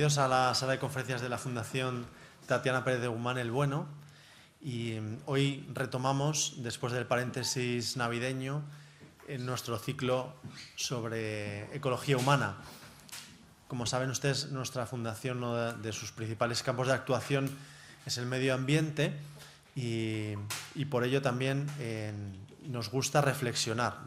Bienvenidos a la sala de conferencias de la Fundación Tatiana Pérez de Guzmán el Bueno. Y hoy retomamos, después del paréntesis navideño, en nuestro ciclo sobre ecología humana. Como saben ustedes, nuestra fundación, uno de sus principales campos de actuación es el medio ambiente y por ello también nos gusta reflexionar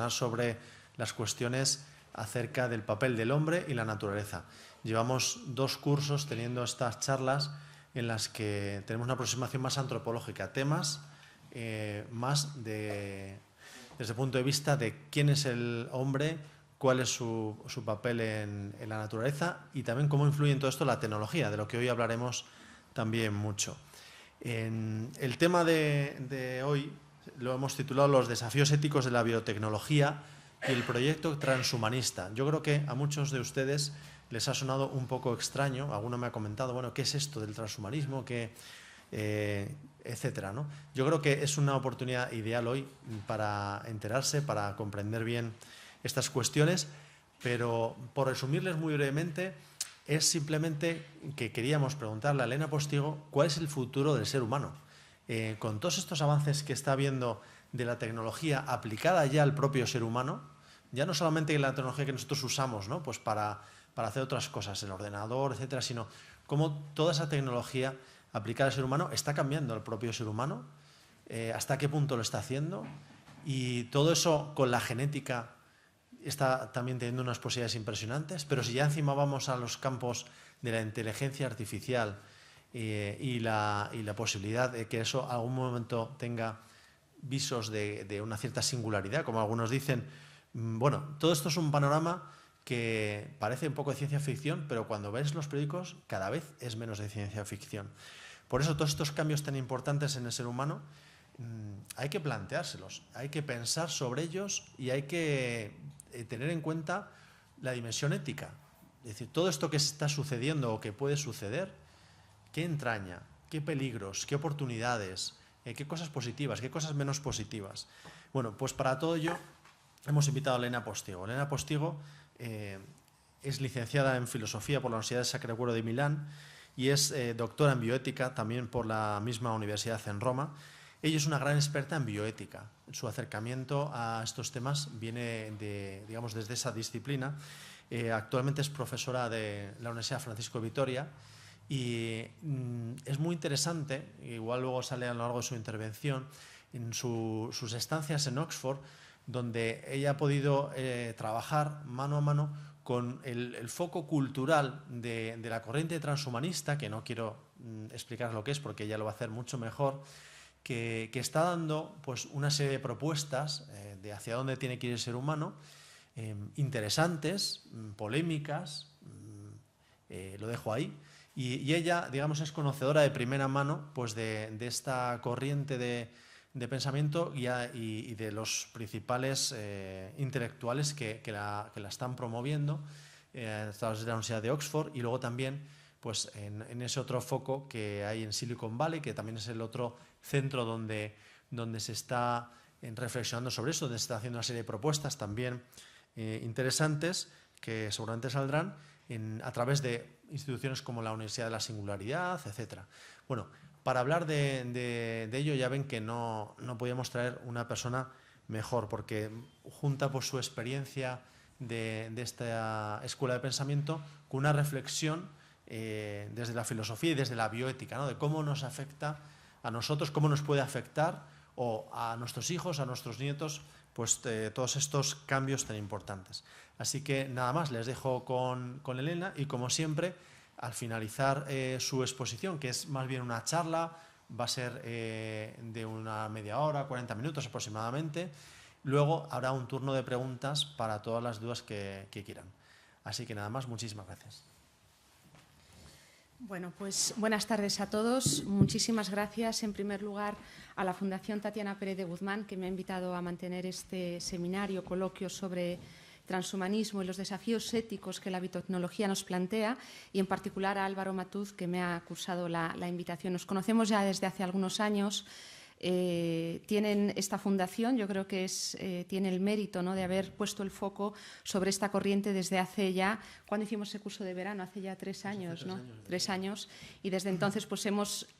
sobre las cuestiones acerca del papel del hombre y la naturaleza. Llevamos 2 cursos teniendo estas charlas en las que tenemos una aproximación más antropológica, temas más desde el punto de vista de quién es el hombre, cuál es su papel en la naturaleza y también cómo influye en todo esto la tecnología, de lo que hoy hablaremos también mucho. El tema de hoy lo hemos titulado Los desafíos éticos de la biotecnología y el proyecto transhumanista. Yo creo que a muchos de ustedes les ha sonado un poco extraño. Alguno me ha comentado, bueno, ¿qué es esto del transhumanismo? Etcétera, ¿no? Yo creo que es una oportunidad ideal hoy para enterarse, para comprender bien estas cuestiones, pero por resumirles muy brevemente, es simplemente que queríamos preguntarle a Elena Postigo cuál es el futuro del ser humano. Con todos estos avances que está habiendo de la tecnología aplicada ya al propio ser humano, ya no solamente la tecnología que nosotros usamos, ¿no? Pues para hacer otras cosas, el ordenador, etcétera, sino cómo toda esa tecnología aplicada al ser humano está cambiando al propio ser humano, hasta qué punto lo está haciendo, y todo eso con la genética está también teniendo unas posibilidades impresionantes. Pero si ya encima vamos a los campos de la inteligencia artificial y la posibilidad de que eso a algún momento tenga visos de una cierta singularidad, como algunos dicen, bueno, todo esto es un panorama que parece un poco de ciencia ficción, pero cuando ves los periódicos cada vez es menos de ciencia ficción. Por eso todos estos cambios tan importantes en el ser humano hay que planteárselos, hay que pensar sobre ellos y hay que tener en cuenta la dimensión ética. Es decir, todo esto que está sucediendo o que puede suceder, ¿qué entraña? ¿Qué peligros? ¿Qué oportunidades? ¿Qué cosas positivas? ¿Qué cosas menos positivas? Bueno, pues para todo ello hemos invitado a Elena Postigo. Elena Postigo es licenciada en Filosofía por la Universidad de Sacro Cuore de Milán y es doctora en bioética también por la misma universidad en Roma. Ella es una gran experta en bioética. Su acercamiento a estos temas viene desde esa disciplina. Actualmente es profesora de la Universidad Francisco de Vitoria y es muy interesante, igual luego sale a lo largo de su intervención, en sus estancias en Oxford, donde ella ha podido trabajar mano a mano con el foco cultural de la corriente transhumanista, que no quiero explicar lo que es porque ella lo va a hacer mucho mejor, que está dando pues, una serie de propuestas de hacia dónde tiene que ir el ser humano, interesantes, polémicas, lo dejo ahí. Y ella, digamos, es conocedora de primera mano pues, de esta corriente de pensamiento y de los principales intelectuales que la están promoviendo a través de la Universidad de Oxford y luego también pues, en ese otro foco que hay en Silicon Valley, que también es el otro centro donde se está reflexionando sobre eso, donde se está haciendo una serie de propuestas también interesantes que seguramente saldrán a través de instituciones como la Universidad de la Singularidad, etcétera. Bueno, para hablar de ello ya ven que no podíamos traer una persona mejor, porque junta pues, su experiencia de esta escuela de pensamiento con una reflexión desde la filosofía y desde la bioética, ¿no? De cómo nos afecta a nosotros, cómo nos puede afectar o a nuestros hijos, a nuestros nietos, pues todos estos cambios tan importantes. Así que nada más, les dejo con Elena y como siempre, al finalizar su exposición, que es más bien una charla, va a ser de una media hora, 40 minutos aproximadamente. Luego habrá un turno de preguntas para todas las dudas que quieran. Así que nada más, muchísimas gracias. Bueno, pues buenas tardes a todos. Muchísimas gracias, en primer lugar, a la Fundación Tatiana Pérez de Guzmán, que me ha invitado a mantener este seminario, coloquio sobre transhumanismo y los desafíos éticos que la biotecnología nos plantea, y en particular a Álvaro Matuz, que me ha cursado la invitación. Nos conocemos ya desde hace algunos años. tienen esta fundación. Yo creo que tiene el mérito, ¿no?, de haber puesto el foco sobre esta corriente desde hace ya, ¿cuándo hicimos ese curso de verano? Hace ya 3 años, ¿no? 3 años. Y desde entonces pues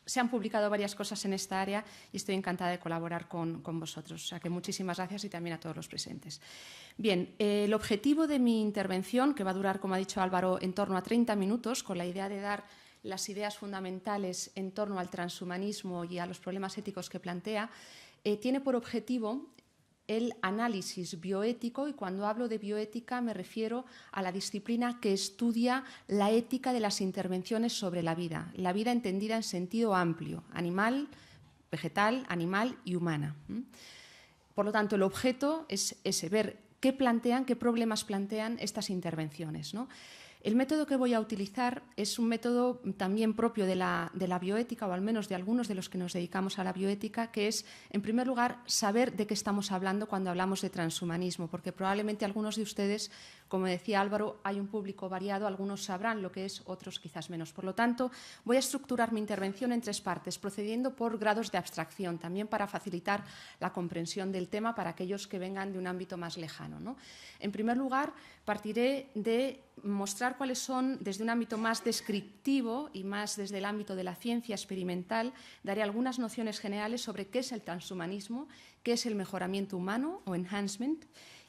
se han publicado varias cosas en esta área y estoy encantada de colaborar con vosotros. O sea que muchísimas gracias y también a todos los presentes. Bien, el objetivo de mi intervención, que va a durar, como ha dicho Álvaro, en torno a 30 minutos, con la idea de dar las ideas fundamentales en torno al transhumanismo y a los problemas éticos que plantea, tiene por objetivo el análisis bioético, y cuando hablo de bioética me refiero a la disciplina que estudia la ética de las intervenciones sobre la vida entendida en sentido amplio, animal, vegetal, animal y humana. Por lo tanto, el objeto es ese, ver qué problemas plantean estas intervenciones, ¿no? El método que voy a utilizar es un método también propio de la bioética, o al menos de algunos de los que nos dedicamos a la bioética, que es, en primer lugar, saber de qué estamos hablando cuando hablamos de transhumanismo, porque probablemente algunos de ustedes, como decía Álvaro, hay un público variado, algunos sabrán lo que es, otros quizás menos. Por lo tanto, voy a estructurar mi intervención en 3 partes, procediendo por grados de abstracción, también para facilitar la comprensión del tema para aquellos que vengan de un ámbito más lejano, ¿no? En primer lugar, partiré de mostrar cuáles son, desde un ámbito más descriptivo y más desde el ámbito de la ciencia experimental, daré algunas nociones generales sobre qué es el transhumanismo, qué es el mejoramiento humano o enhancement,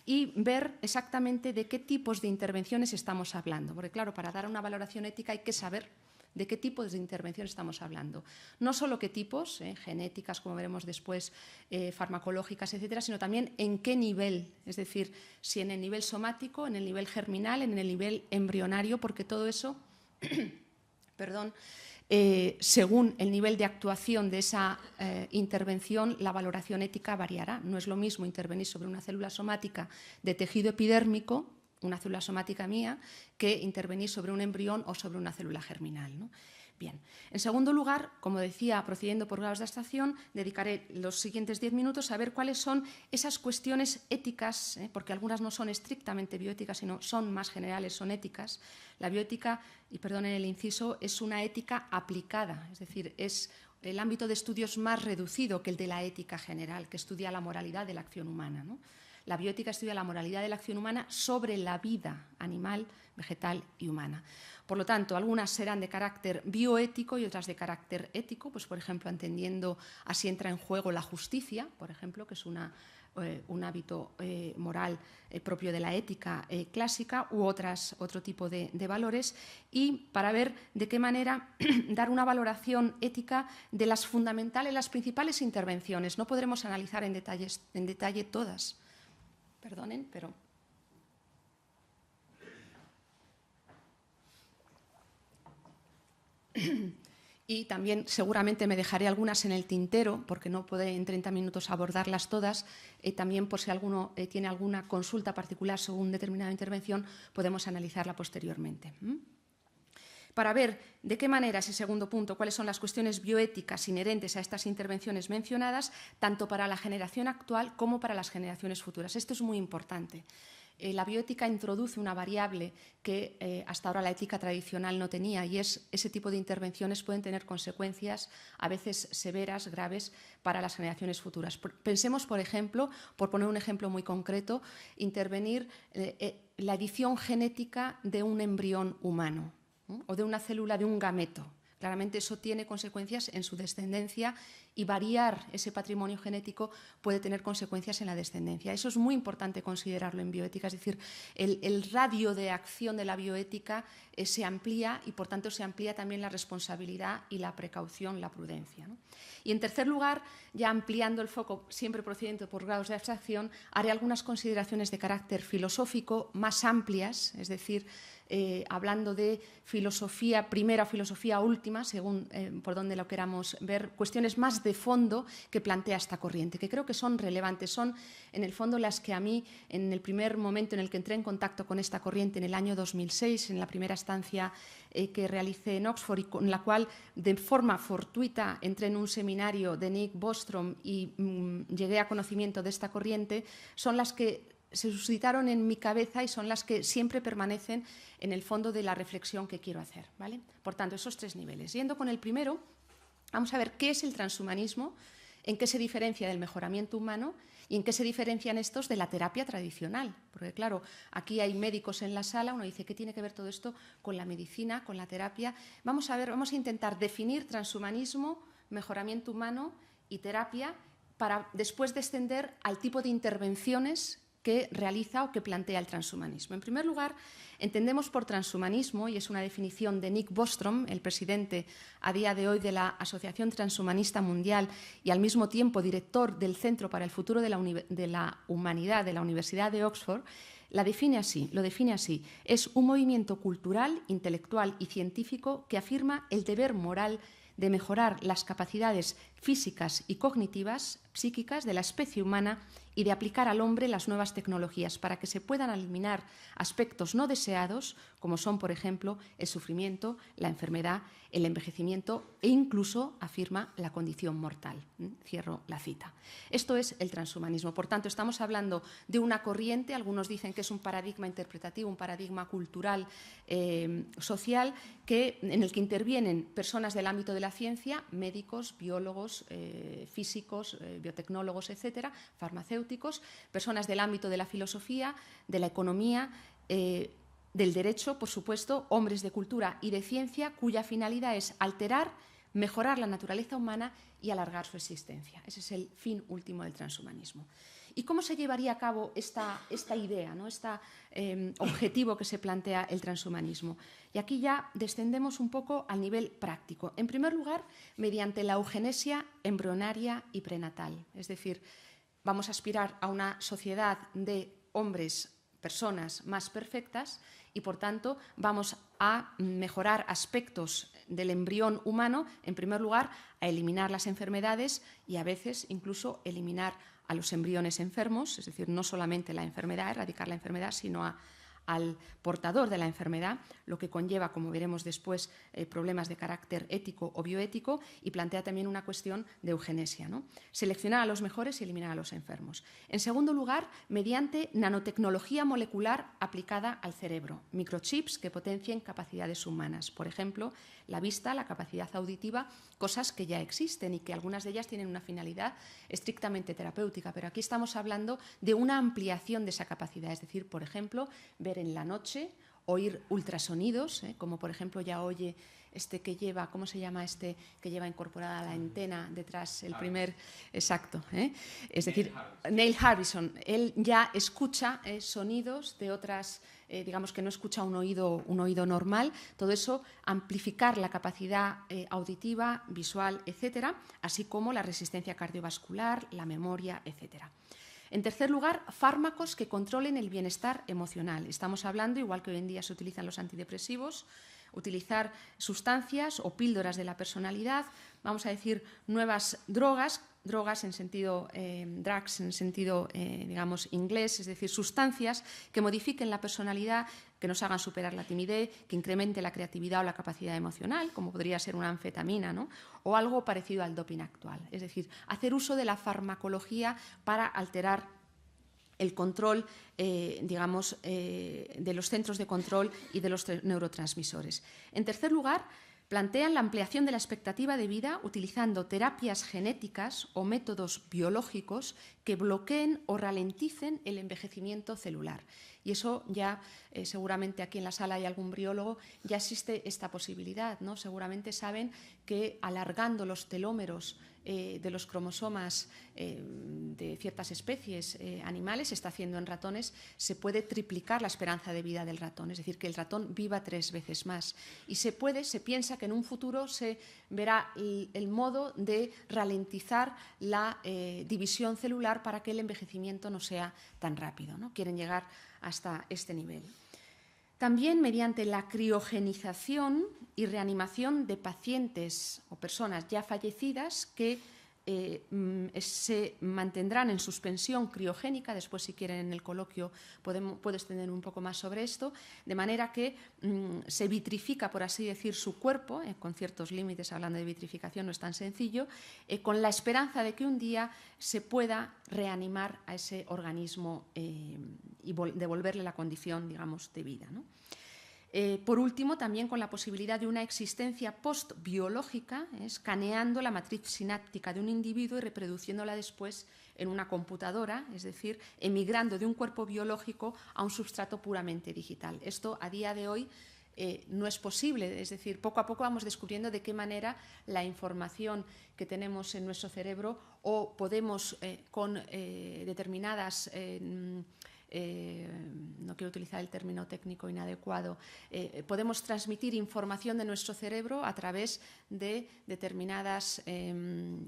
y ver exactamente de qué tipos de intervenciones estamos hablando. Porque, claro, para dar una valoración ética hay que saber de qué tipos de intervención estamos hablando. No solo qué tipos, genéticas, como veremos después, farmacológicas, etcétera, sino también en qué nivel, es decir, si en el nivel somático, en el nivel germinal, en el nivel embrionario, porque todo eso, perdón, según el nivel de actuación de esa intervención, la valoración ética variará. No es lo mismo intervenir sobre una célula somática de tejido epidérmico, una célula somática mía, que intervenir sobre un embrión o sobre una célula germinal, ¿no? Bien. En segundo lugar, como decía, procediendo por grados de abstracción, dedicaré los siguientes 10 minutos a ver cuáles son esas cuestiones éticas, porque algunas no son estrictamente bioéticas, sino son más generales, son éticas. La bioética, y perdonen el inciso, es una ética aplicada, es decir, es el ámbito de estudios más reducido que el de la ética general, que estudia la moralidad de la acción humana, ¿no? La bioética estudia la moralidad de la acción humana sobre la vida animal, vegetal y humana. Por lo tanto, algunas serán de carácter bioético y otras de carácter ético, pues por ejemplo, entendiendo, así entra en juego la justicia, por ejemplo, que es un hábito moral propio de la ética clásica, u otro tipo de valores, y para ver de qué manera dar una valoración ética de las fundamentales, las principales intervenciones. No podremos analizar en detalle todas. Perdonen, pero... Y también seguramente me dejaré algunas en el tintero, porque no podré en 30 minutos abordarlas todas. También, por si alguno tiene alguna consulta particular sobre una determinada intervención, podemos analizarla posteriormente. Para ver de qué manera, ese segundo punto, cuáles son las cuestiones bioéticas inherentes a estas intervenciones mencionadas, tanto para la generación actual como para las generaciones futuras. Esto es muy importante. La bioética introduce una variable que hasta ahora la ética tradicional no tenía, y es ese tipo de intervenciones pueden tener consecuencias a veces severas, graves, para las generaciones futuras. Pensemos, por ejemplo, por poner un ejemplo muy concreto, intervenir la edición genética de un embrión humano, ¿no?, o de una célula de un gameto. Claramente eso tiene consecuencias en su descendencia, y variar ese patrimonio genético puede tener consecuencias en la descendencia. Eso es muy importante considerarlo en bioética, es decir, el radio de acción de la bioética se amplía, y por tanto se amplía también la responsabilidad y la precaución, la prudencia, ¿no? Y en tercer lugar, ya ampliando el foco, siempre procediendo por grados de abstracción, haré algunas consideraciones de carácter filosófico más amplias, es decir, hablando de filosofía primera, filosofía última, según por donde lo queramos ver, cuestiones más de fondo que plantea esta corriente, que creo que son relevantes. Son, en el fondo, las que a mí, en el primer momento en el que entré en contacto con esta corriente, en el año 2006, en la primera estancia que realicé en Oxford, y con la cual, de forma fortuita, entré en un seminario de Nick Bostrom y llegué a conocimiento de esta corriente, son las que se suscitaron en mi cabeza y son las que siempre permanecen en el fondo de la reflexión que quiero hacer, ¿vale? Por tanto, esos 3 niveles. Yendo con el primero, vamos a ver qué es el transhumanismo ¿En qué se diferencia del mejoramiento humano y en qué se diferencian estos de la terapia tradicional? Porque claro, aquí hay médicos en la sala, uno dice, ¿qué tiene que ver todo esto con la medicina, con la terapia? Vamos a intentar definir transhumanismo, mejoramiento humano y terapia para después descender al tipo de intervenciones que realiza o que plantea el transhumanismo. En primer lugar, entendemos por transhumanismo, y es una definición de Nick Bostrom, el presidente a día de hoy de la Asociación Transhumanista Mundial y al mismo tiempo director del Centro para el Futuro de la Humanidad de la Universidad de Oxford, lo define así. Es un movimiento cultural, intelectual y científico que afirma el deber moral de mejorar las capacidades físicas y cognitivas, psíquicas de la especie humana y de aplicar al hombre las nuevas tecnologías para que se puedan eliminar aspectos no deseados, como son, por ejemplo, el sufrimiento, la enfermedad, el envejecimiento e incluso, afirma, la condición mortal. Cierro la cita. Esto es el transhumanismo. Por tanto, estamos hablando de una corriente, algunos dicen que es un paradigma interpretativo, un paradigma cultural, social, en el que intervienen personas del ámbito de la ciencia, médicos, biólogos, físicos, biotecnólogos, etcétera, farmacéuticos, personas del ámbito de la filosofía, de la economía, del derecho, por supuesto, hombres de cultura y de ciencia, cuya finalidad es alterar, mejorar la naturaleza humana y alargar su existencia. Ese es el fin último del transhumanismo. ¿Y cómo se llevaría a cabo esta idea, ¿no? Este objetivo que se plantea el transhumanismo? Y aquí ya descendemos un poco al nivel práctico. En primer lugar, mediante la eugenesia embrionaria y prenatal. Es decir, vamos a aspirar a una sociedad de hombres, personas más perfectas y, por tanto, vamos a mejorar aspectos del embrión humano, en primer lugar, a eliminar las enfermedades y a veces incluso eliminar a los embriones enfermos, es decir, no solamente la enfermedad, erradicar la enfermedad, sino al portador de la enfermedad, lo que conlleva, como veremos después, problemas de carácter ético o bioético, y plantea también una cuestión de eugenesia, ¿no? Seleccionar a los mejores y eliminar a los enfermos. En segundo lugar, mediante nanotecnología molecular aplicada al cerebro, microchips que potencien capacidades humanas, por ejemplo, la vista, la capacidad auditiva, cosas que ya existen y que algunas de ellas tienen una finalidad estrictamente terapéutica, pero aquí estamos hablando de una ampliación de esa capacidad, es decir, por ejemplo, ver en la noche, oír ultrasonidos, como por ejemplo ya oye que lleva, ¿cómo se llama que lleva incorporada la antena detrás, el primer, exacto, es decir, Neil Harrison, él ya escucha sonidos de otras, digamos que no escucha un oído normal, todo eso, amplificar la capacidad auditiva, visual, etcétera, así como la resistencia cardiovascular, la memoria, etcétera. En tercer lugar, fármacos que controlen el bienestar emocional. Estamos hablando, igual que hoy en día se utilizan los antidepresivos, utilizar sustancias o píldoras de la personalidad, vamos a decir nuevas drogas en sentido drugs, en sentido digamos inglés, es decir, sustancias que modifiquen la personalidad, que nos hagan superar la timidez, que incremente la creatividad o la capacidad emocional, como podría ser una anfetamina, ¿no? O algo parecido al doping actual. Es decir, hacer uso de la farmacología para alterar el control, digamos, de los centros de control y de los neurotransmisores. En tercer lugar, plantean la ampliación de la expectativa de vida utilizando terapias genéticas o métodos biológicos que bloqueen o ralenticen el envejecimiento celular. Y eso ya, seguramente aquí en la sala hay algún briólogo, ya existe esta posibilidad, ¿no? Seguramente saben que alargando los telómeros de los cromosomas de ciertas especies animales, se está haciendo en ratones, se puede triplicar la esperanza de vida del ratón, es decir, que el ratón viva 3 veces más. Y se piensa que en un futuro se verá el modo de ralentizar la división celular para que el envejecimiento no sea tan rápido, ¿no? Quieren llegar hasta este nivel. También mediante la criogenización y reanimación de pacientes o personas ya fallecidas que se mantendrán en suspensión criogénica, después si quieren en el coloquio puedo extender un poco más sobre esto, de manera que se vitrifica, por así decir, su cuerpo, con ciertos límites, hablando de vitrificación no es tan sencillo, con la esperanza de que un día se pueda reanimar a ese organismo y devolverle la condición, digamos, de vida, ¿no? Por último, también con la posibilidad de una existencia postbiológica, escaneando la matriz sináptica de un individuo y reproduciéndola después en una computadora, es decir, emigrando de un cuerpo biológico a un sustrato puramente digital. Esto, a día de hoy, no es posible, es decir, poco a poco vamos descubriendo de qué manera la información que tenemos en nuestro cerebro o podemos con determinadas no quiero utilizar el término técnico inadecuado, podemos transmitir información de nuestro cerebro a través de determinados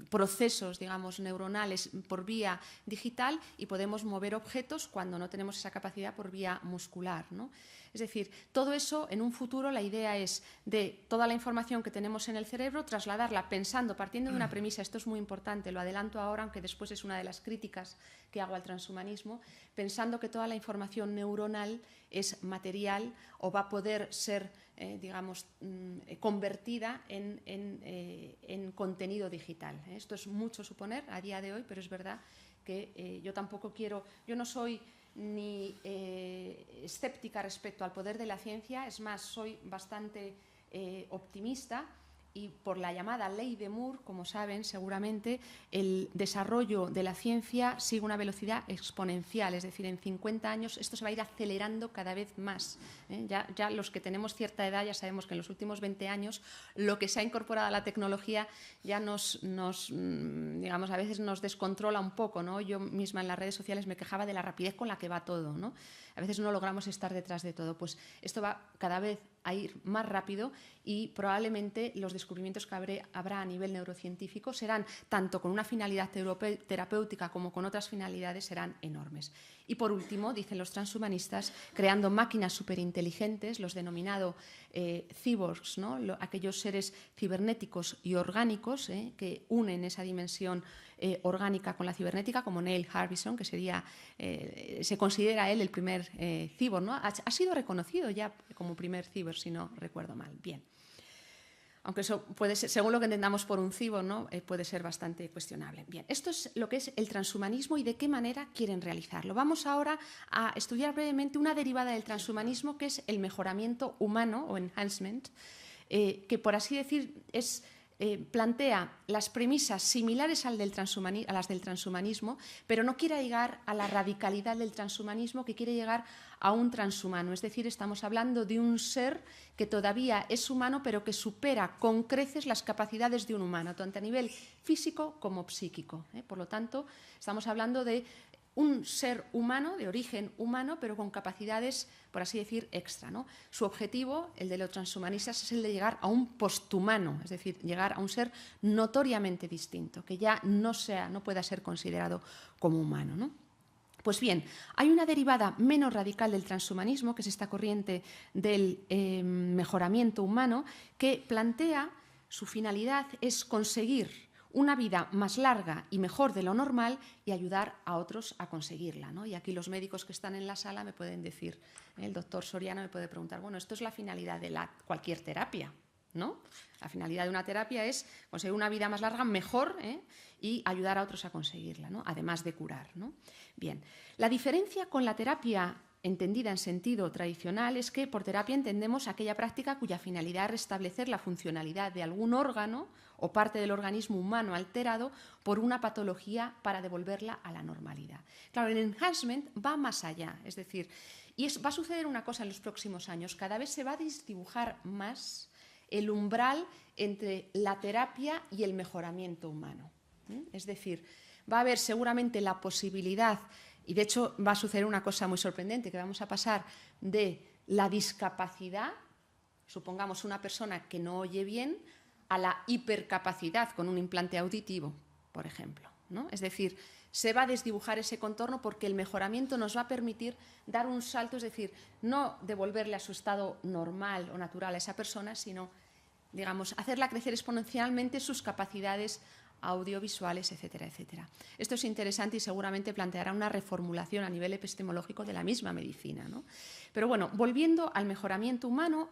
procesos, digamos, neuronales por vía digital y podemos mover objetos cuando no tenemos esa capacidad por vía muscular, ¿no? Es decir, todo eso en un futuro la idea es de toda la información que tenemos en el cerebro trasladarla pensando, partiendo de una premisa, esto es muy importante, lo adelanto ahora, aunque después es una de las críticas que hago al transhumanismo, pensando que toda la información neuronal es material o va a poder ser, digamos, convertida en contenido digital. Esto es mucho suponer a día de hoy, pero es verdad que yo tampoco quiero, yo no soy ni escéptica respecto al poder de la ciencia, es más, soy bastante optimista y por la llamada ley de Moore, como saben seguramente, el desarrollo de la ciencia sigue una velocidad exponencial, es decir, en 50 años esto se va a ir acelerando cada vez más. Ya los que tenemos cierta edad ya sabemos que en los últimos 20 años lo que se ha incorporado a la tecnología ya digamos, a veces nos descontrola un poco, ¿no? Yo misma en las redes sociales me quejaba de la rapidez con la que va todo, ¿no? A veces no logramos estar detrás de todo. Pues esto va cada vez a ir más rápido y probablemente los descubrimientos que habrá a nivel neurocientífico serán, tanto con una finalidad terapéutica como con otras finalidades, serán enormes. Y por último, dicen los transhumanistas, creando máquinas superinteligentes, los denominados cyborgs, ¿no? Aquellos seres cibernéticos y orgánicos que unen esa dimensión orgánica con la cibernética, como Neil Harbisson, que sería, se considera él el primer cyborg, ¿no? Ha sido reconocido ya como primer cyborg, si no recuerdo mal. Bien. Aunque eso puede ser, según lo que entendamos por un cyborg, ¿no? Puede ser bastante cuestionable. Bien, esto es lo que es el transhumanismo y de qué manera quieren realizarlo. Vamos ahora a estudiar brevemente una derivada del transhumanismo, que es el mejoramiento humano o enhancement, que por así decir plantea las premisas similares a las del transhumanismo, pero no quiere llegar a la radicalidad del transhumanismo, que quiere llegar a un transhumano. Es decir, estamos hablando de un ser que todavía es humano, pero que supera con creces las capacidades de un humano, tanto a nivel físico como psíquico. Por lo tanto, estamos hablando de un ser humano, de origen humano, pero con capacidades, por así decir, extra, ¿no? Su objetivo, el de los transhumanistas, es el de llegar a un posthumano, es decir, llegar a un ser notoriamente distinto, que ya no pueda ser considerado como humano, ¿no? Pues bien, hay una derivada menos radical del transhumanismo, que es esta corriente del mejoramiento humano, que plantea, su finalidad es conseguir una vida más larga y mejor de lo normal y ayudar a otros a conseguirla, ¿no? Y aquí los médicos que están en la sala me pueden decir, el doctor Soriano me puede preguntar, bueno, esto es la finalidad de cualquier terapia, ¿no? La finalidad de una terapia es conseguir una vida más larga, mejor, y ayudar a otros a conseguirla, ¿no? Además de curar, ¿no? Bien, la diferencia con la terapia entendida en sentido tradicional es que por terapia entendemos aquella práctica cuya finalidad es restablecer la funcionalidad de algún órgano o parte del organismo humano alterado por una patología para devolverla a la normalidad. Claro, el enhancement va más allá, es decir, va a suceder una cosa en los próximos años, cada vez se va a desdibujar más el umbral entre la terapia y el mejoramiento humano. Es decir, va a haber seguramente la posibilidad, y de hecho va a suceder una cosa muy sorprendente, que vamos a pasar de la discapacidad, supongamos una persona que no oye bien, a la hipercapacidad con un implante auditivo, por ejemplo, ¿no? Es decir, se va a desdibujar ese contorno porque el mejoramiento nos va a permitir dar un salto, es decir, no devolverle a su estado normal o natural a esa persona, sino, digamos, hacerla crecer exponencialmente sus capacidades audiovisuales, etcétera, etcétera. Esto es interesante y seguramente planteará una reformulación a nivel epistemológico de la misma medicina, ¿no? Pero bueno, volviendo al mejoramiento humano,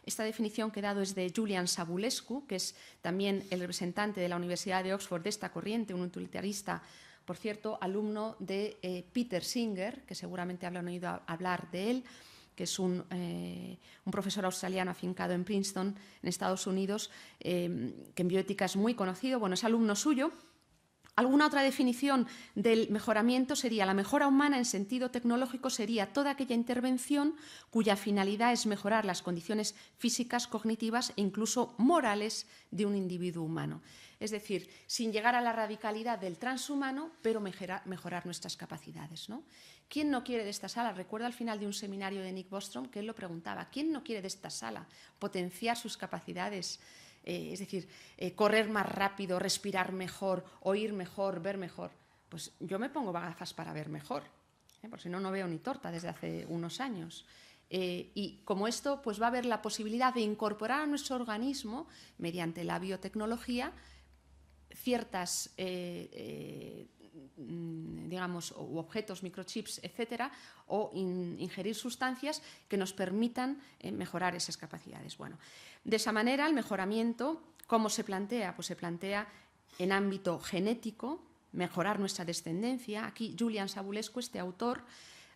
esta definición que he dado es de Julian Savulescu, que es también el representante de la Universidad de Oxford de esta corriente, un utilitarista, por cierto, alumno de Peter Singer, que seguramente habrán oído hablar de él, que es un profesor australiano afincado en Princeton, en Estados Unidos, que en bioética es muy conocido, bueno, es alumno suyo. Alguna otra definición del mejoramiento sería: la mejora humana en sentido tecnológico sería toda aquella intervención cuya finalidad es mejorar las condiciones físicas, cognitivas e incluso morales de un individuo humano. Es decir, sin llegar a la radicalidad del transhumano, pero mejorar nuestras capacidades, ¿no? ¿Quién no quiere de esta sala? Recuerdo al final de un seminario de Nick Bostrom que él lo preguntaba: ¿quién no quiere de esta sala potenciar sus capacidades? Es decir, correr más rápido, respirar mejor, oír mejor, ver mejor. Pues yo me pongo gafas para ver mejor, porque si no, no veo ni torta desde hace unos años. Y como esto, pues va a haber la posibilidad de incorporar a nuestro organismo, mediante la biotecnología, ciertas digamos, objetos, microchips, etcétera, o ingerir sustancias que nos permitan mejorar esas capacidades. Bueno, de esa manera, el mejoramiento, ¿cómo se plantea? Pues se plantea en ámbito genético, mejorar nuestra descendencia. Aquí Julian Savulescu, este autor,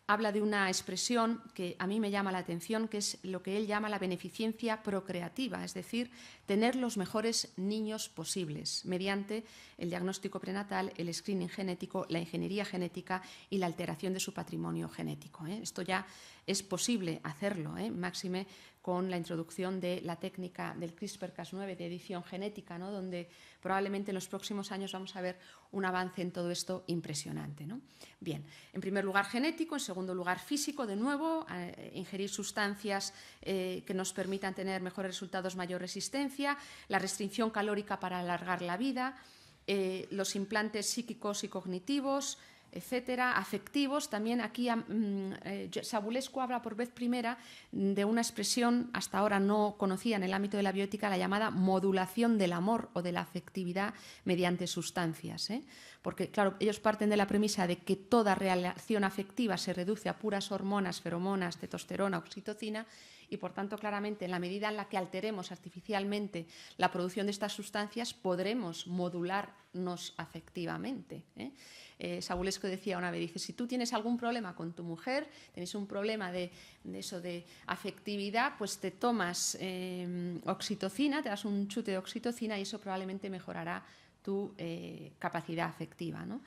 habla de una expresión que a mí me llama la atención, que es lo que él llama la beneficencia procreativa, es decir, tener los mejores niños posibles mediante el diagnóstico prenatal, el screening genético, la ingeniería genética y la alteración de su patrimonio genético. Esto ya es posible hacerlo, máxime con la introducción de la técnica del CRISPR-Cas9 de edición genética, ¿no? Donde probablemente en los próximos años vamos a ver un avance en todo esto impresionante, ¿no? Bien, en primer lugar genético, en segundo lugar físico, de nuevo, ingerir sustancias que nos permitan tener mejores resultados, mayor resistencia, la restricción calórica para alargar la vida, los implantes psíquicos y cognitivos, etcétera, afectivos. También aquí Savulescu habla por vez primera de una expresión hasta ahora no conocida en el ámbito de la bioética, la llamada modulación del amor o de la afectividad mediante sustancias, porque claro, ellos parten de la premisa de que toda relación afectiva se reduce a puras hormonas, feromonas, testosterona, oxitocina, y por tanto claramente en la medida en la que alteremos artificialmente la producción de estas sustancias podremos modularnos afectivamente. Savulescu decía una vez, dice, si tú tienes algún problema con tu mujer, tienes un problema de afectividad, pues te tomas oxitocina, te das un chute de oxitocina y eso probablemente mejorará tu capacidad afectiva, ¿no?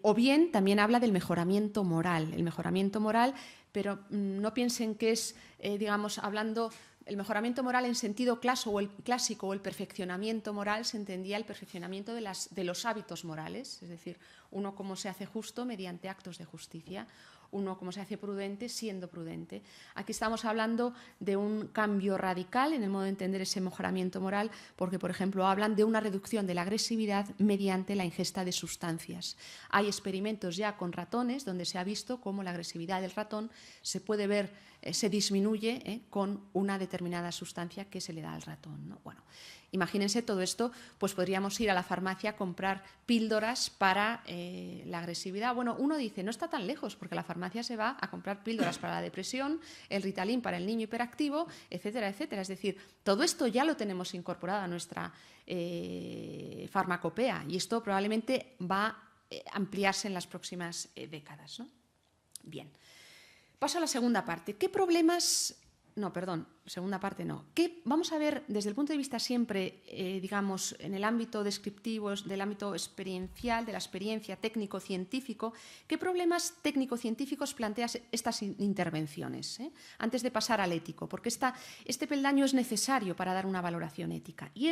O bien también habla del mejoramiento moral. El mejoramiento moral, pero no piensen que es, digamos, hablando... El mejoramiento moral en sentido clásico o el perfeccionamiento moral se entendía el perfeccionamiento de los hábitos morales, es decir, uno cómo se hace justo mediante actos de justicia, uno cómo se hace prudente siendo prudente. Aquí estamos hablando de un cambio radical en el modo de entender ese mejoramiento moral, porque, por ejemplo, hablan de una reducción de la agresividad mediante la ingesta de sustancias. Hay experimentos ya con ratones donde se ha visto cómo la agresividad del ratón se puede ver, se disminuye con una determinada sustancia que se le da al ratón, ¿no? Bueno, imagínense todo esto, pues podríamos ir a la farmacia a comprar píldoras para la agresividad. Bueno, uno dice, no está tan lejos, porque la farmacia se va a comprar píldoras para la depresión, el Ritalin para el niño hiperactivo, etcétera, etcétera. Es decir, todo esto ya lo tenemos incorporado a nuestra farmacopea y esto probablemente va a ampliarse en las próximas décadas, ¿no? Bien. Paso a la segunda parte. ¿Qué problemas No, perdón, segunda parte no. Vamos a ver desde el punto de vista siempre, digamos, en el ámbito descriptivo, del ámbito experiencial, de la experiencia técnico-científico, qué problemas técnico-científicos plantean estas intervenciones, antes de pasar al ético, porque este peldaño es necesario para dar una valoración ética. Y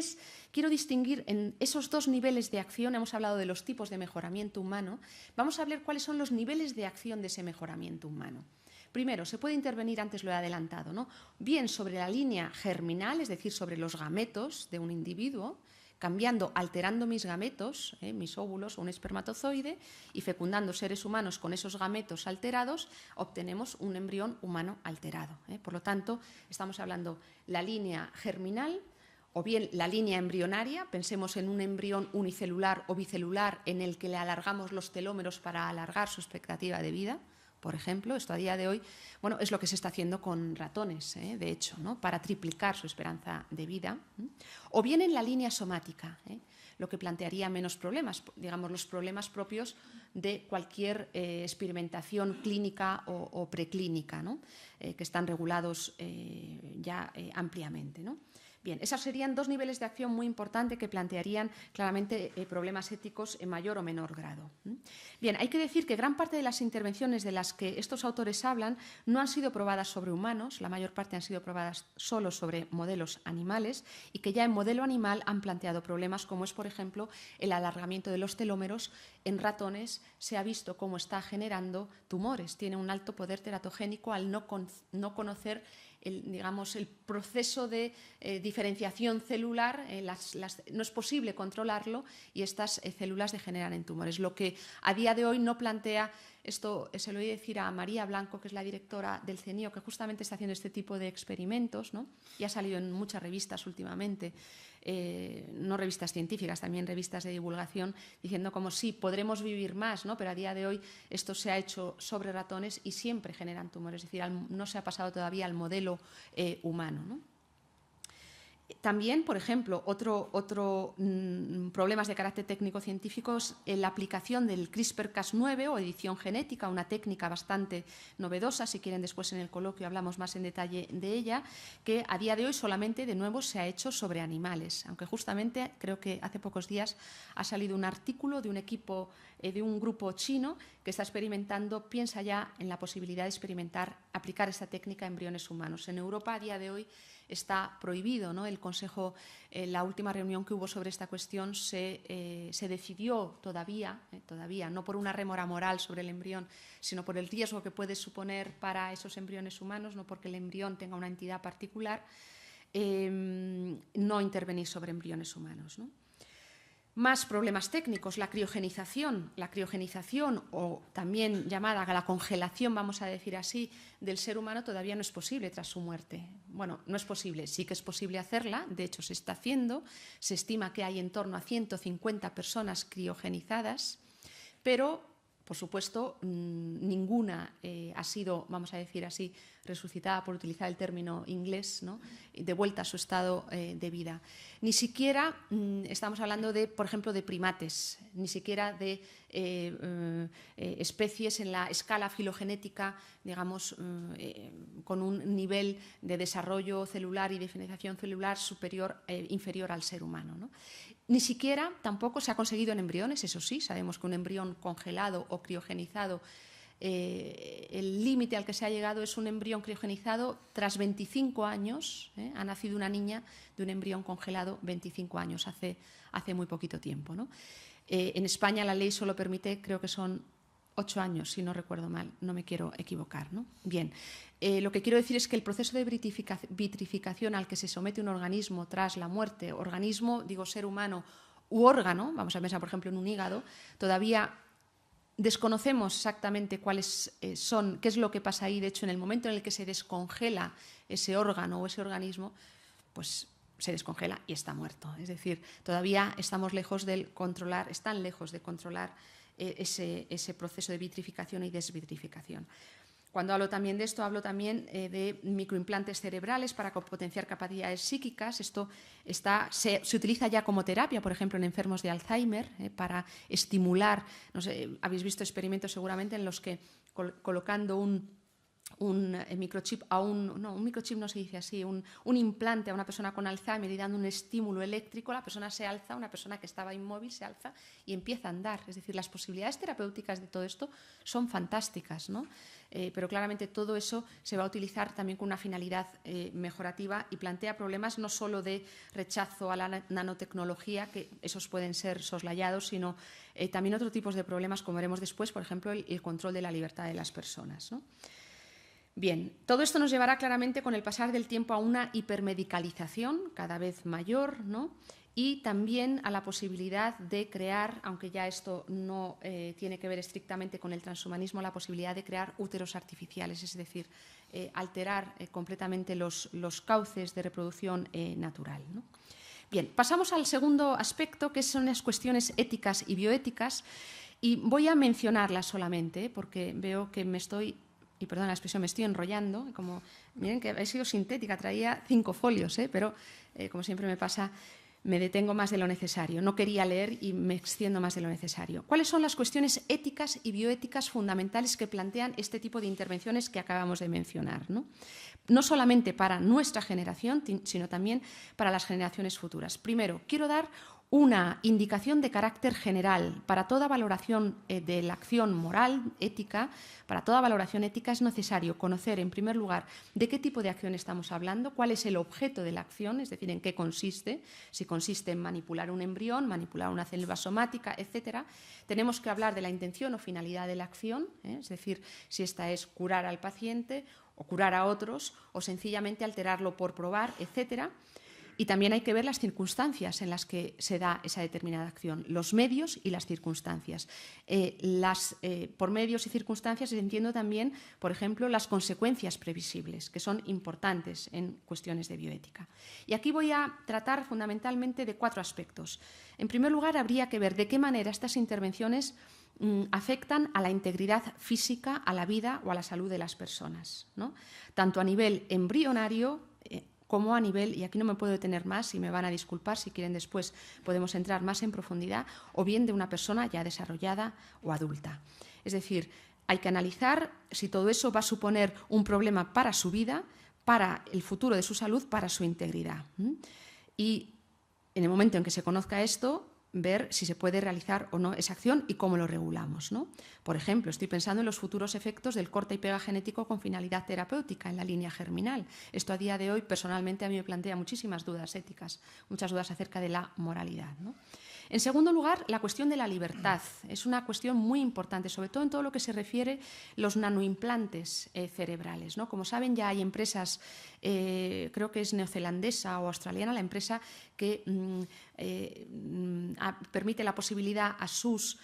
quiero distinguir en esos dos niveles de acción, hemos hablado de los tipos de mejoramiento humano, vamos a ver cuáles son los niveles de acción de ese mejoramiento humano. Primero, se puede intervenir, antes lo he adelantado, ¿no? Bien sobre la línea germinal, es decir, sobre los gametos de un individuo, alterando mis gametos, mis óvulos o un espermatozoide, y fecundando seres humanos con esos gametos alterados, obtenemos un embrión humano alterado. Por lo tanto, estamos hablando la línea germinal, o bien la línea embrionaria, pensemos en un embrión unicelular o bicelular en el que le alargamos los telómeros para alargar su expectativa de vida, por ejemplo. Esto a día de hoy, bueno, es lo que se está haciendo con ratones, de hecho, ¿no? Para triplicar su esperanza de vida. O bien en la línea somática, lo que plantearía menos problemas, digamos, los problemas propios de cualquier experimentación clínica o preclínica, ¿no? Que están regulados ya ampliamente, ¿no? Bien, esos serían dos niveles de acción muy importantes que plantearían claramente problemas éticos en mayor o menor grado. Bien, hay que decir que gran parte de las intervenciones de las que estos autores hablan no han sido probadas sobre humanos, la mayor parte han sido probadas solo sobre modelos animales y que ya en modelo animal han planteado problemas como es, por ejemplo, el alargamiento de los telómeros. En ratones se ha visto cómo está generando tumores, tiene un alto poder teratogénico al no conocer digamos, el proceso de diferenciación celular, no es posible controlarlo y estas células degeneran en tumores. Lo que a día de hoy no plantea, esto se lo oí decir a María Blanco, que es la directora del CENIO, que justamente está haciendo este tipo de experimentos, ¿no? Y ha salido en muchas revistas últimamente, no revistas científicas, también revistas de divulgación, diciendo como sí, podremos vivir más, ¿no? Pero a día de hoy esto se ha hecho sobre ratones y siempre generan tumores, es decir, no se ha pasado todavía al modelo humano, ¿no? También, por ejemplo, otro problemas de carácter técnico-científico es la aplicación del CRISPR-Cas9 o edición genética, una técnica bastante novedosa, si quieren después en el coloquio hablamos más en detalle de ella, que a día de hoy solamente de nuevo se ha hecho sobre animales, aunque justamente creo que hace pocos días ha salido un artículo de un equipo, de un grupo chino que está experimentando, piensa ya en la posibilidad de experimentar, aplicar esta técnica a embriones humanos. En Europa a día de hoy está prohibido, ¿no? El Consejo, la última reunión que hubo sobre esta cuestión se decidió todavía, no por una rémora moral sobre el embrión, sino por el riesgo que puede suponer para esos embriones humanos, no porque el embrión tenga una entidad particular, no intervenir sobre embriones humanos, ¿no? Más problemas técnicos, la criogenización o también llamada la congelación, vamos a decir así, del ser humano todavía no es posible tras su muerte. Bueno, no es posible, sí que es posible hacerla, de hecho se está haciendo, se estima que hay en torno a 150 personas criogenizadas, pero por supuesto ninguna ha sido, vamos a decir así, resucitada, por utilizar el término inglés, ¿no? De vuelta a su estado de vida. Ni siquiera estamos hablando de, por ejemplo, de primates, ni siquiera de especies en la escala filogenética, digamos, con un nivel de desarrollo celular y diferenciación celular inferior al ser humano, ¿no? Ni siquiera tampoco se ha conseguido en embriones, eso sí, sabemos que un embrión congelado o criogenizado, el límite al que se ha llegado es un embrión criogenizado tras 25 años, ha nacido una niña de un embrión congelado 25 años, hace muy poquito tiempo, ¿no? En España la ley solo permite, creo que son 8 años, si no recuerdo mal, no me quiero equivocar, ¿no? Bien, lo que quiero decir es que el proceso de vitrificación al que se somete un organismo tras la muerte, organismo, digo ser humano u órgano, vamos a pensar por ejemplo en un hígado, todavía desconocemos exactamente cuáles son, qué es lo que pasa ahí. De hecho, en el momento en el que se descongela ese órgano o ese organismo, pues se descongela y está muerto. Es decir, todavía estamos lejos de controlar, están lejos de controlar ese proceso de vitrificación y desvitrificación. Cuando hablo también de esto, hablo también de microimplantes cerebrales para potenciar capacidades psíquicas. Esto se utiliza ya como terapia, por ejemplo, en enfermos de Alzheimer, para estimular, no sé, habéis visto experimentos seguramente en los que colocando un microchip un microchip no se dice así, un implante a una persona con Alzheimer y dando un estímulo eléctrico, la persona se alza, una persona que estaba inmóvil se alza y empieza a andar. Es decir, las posibilidades terapéuticas de todo esto son fantásticas, ¿no? Pero claramente todo eso se va a utilizar también con una finalidad mejorativa y plantea problemas no solo de rechazo a la nanotecnología, que esos pueden ser soslayados, sino también otros tipos de problemas, como veremos después, por ejemplo, el control de la libertad de las personas, ¿no? Bien, todo esto nos llevará claramente con el pasar del tiempo a una hipermedicalización cada vez mayor, ¿no? Y también a la posibilidad de crear, aunque ya esto no tiene que ver estrictamente con el transhumanismo, la posibilidad de crear úteros artificiales, es decir, alterar completamente los cauces de reproducción natural, ¿no? Bien, pasamos al segundo aspecto, que son las cuestiones éticas y bioéticas. Y voy a mencionarlas solamente, porque veo que me estoy, y perdón la expresión, me estoy enrollando. Como, miren que he sido sintética, traía 5 folios, pero como siempre me pasa, me detengo más de lo necesario. No quería leer y me extiendo más de lo necesario. ¿Cuáles son las cuestiones éticas y bioéticas fundamentales que plantean este tipo de intervenciones que acabamos de mencionar? No solamente para nuestra generación, sino también para las generaciones futuras. Primero, quiero dar una indicación de carácter general. Para toda valoración de la acción moral, ética, para toda valoración ética es necesario conocer, en primer lugar, de qué tipo de acción estamos hablando, cuál es el objeto de la acción, es decir, en qué consiste, si consiste en manipular un embrión, manipular una célula somática, etc. Tenemos que hablar de la intención o finalidad de la acción, es decir, si esta es curar al paciente o curar a otros o sencillamente alterarlo por probar, etc. Y también hay que ver las circunstancias en las que se da esa determinada acción, los medios y las circunstancias. Por medios y circunstancias entiendo también, por ejemplo, las consecuencias previsibles, que son importantes en cuestiones de bioética. Y aquí voy a tratar fundamentalmente de 4 aspectos. En primer lugar, habría que ver de qué manera estas intervenciones afectan a la integridad física, a la vida o a la salud de las personas, ¿no? Tanto a nivel embrionario como a nivel, y aquí no me puedo detener más y me van a disculpar, si quieren después podemos entrar más en profundidad, o bien de una persona ya desarrollada o adulta. Es decir, hay que analizar si todo eso va a suponer un problema para su vida, para el futuro de su salud, para su integridad. Y en el momento en que se conozca esto, ver si se puede realizar o no esa acción y cómo lo regulamos, ¿no? Por ejemplo, estoy pensando en los futuros efectos del corta y pega genético con finalidad terapéutica en la línea germinal. Esto a día de hoy personalmente a mí me plantea muchísimas dudas éticas, muchas dudas acerca de la moralidad, ¿no? En segundo lugar, la cuestión de la libertad. Es una cuestión muy importante, sobre todo en todo lo que se refiere a los nanoimplantes cerebrales, ¿no? Como saben, ya hay empresas, creo que es neozelandesa o australiana, la empresa que permite la posibilidad a sus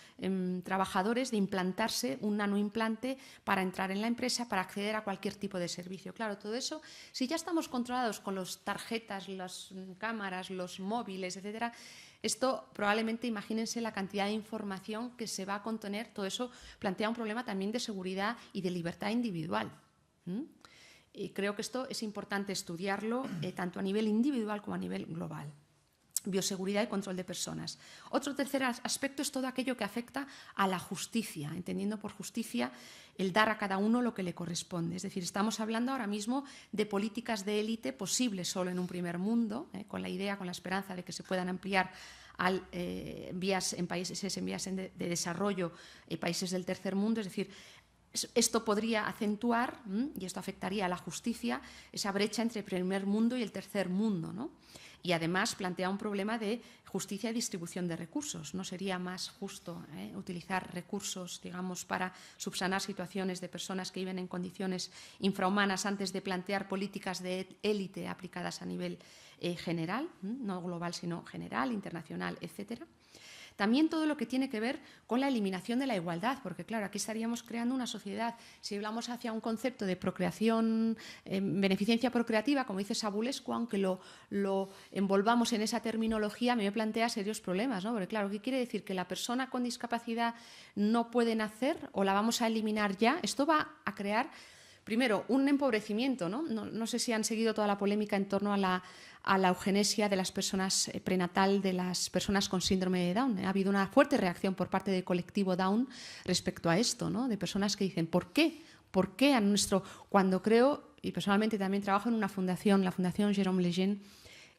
trabajadores de implantarse un nanoimplante para entrar en la empresa, para acceder a cualquier tipo de servicio. Claro, todo eso, si ya estamos controlados con las tarjetas, las cámaras, los móviles, etcétera, esto probablemente, imagínense la cantidad de información que se va a contener, todo eso plantea un problema también de seguridad y de libertad individual. Y creo que esto es importante estudiarlo tanto a nivel individual como a nivel global. Bioseguridad y control de personas. Otro tercer aspecto es todo aquello que afecta a la justicia, entendiendo por justicia el dar a cada uno lo que le corresponde. Es decir, estamos hablando ahora mismo de políticas de élite posibles solo en un primer mundo, con la idea, con la esperanza de que se puedan ampliar en vías de desarrollo, países del tercer mundo. Es decir, esto podría acentuar, y esto afectaría a la justicia, esa brecha entre el primer mundo y el tercer mundo, ¿no? Y además plantea un problema de justicia y distribución de recursos. ¿No sería más justo utilizar recursos, digamos, para subsanar situaciones de personas que viven en condiciones infrahumanas antes de plantear políticas de élite aplicadas a nivel general, no global sino general, internacional, etcétera? También todo lo que tiene que ver con la eliminación de la igualdad, porque claro, aquí estaríamos creando una sociedad, si hablamos hacia un concepto de procreación, beneficencia procreativa, como dice Sabulescu, aunque lo envolvamos en esa terminología, me plantea serios problemas, ¿no? Porque claro, ¿qué quiere decir? ¿Que la persona con discapacidad no puede nacer o la vamos a eliminar ya? Esto va a crear, primero, un empobrecimiento, ¿no? No sé si han seguido toda la polémica en torno a la eugenesia de las personas prenatal, de las personas con síndrome de Down. Ha habido una fuerte reacción por parte del colectivo Down respecto a esto, ¿no? De personas que dicen, ¿por qué? ¿Por qué a nuestro...? Cuando creo, y personalmente también trabajo en una fundación, la Fundación Jérôme Lejeune,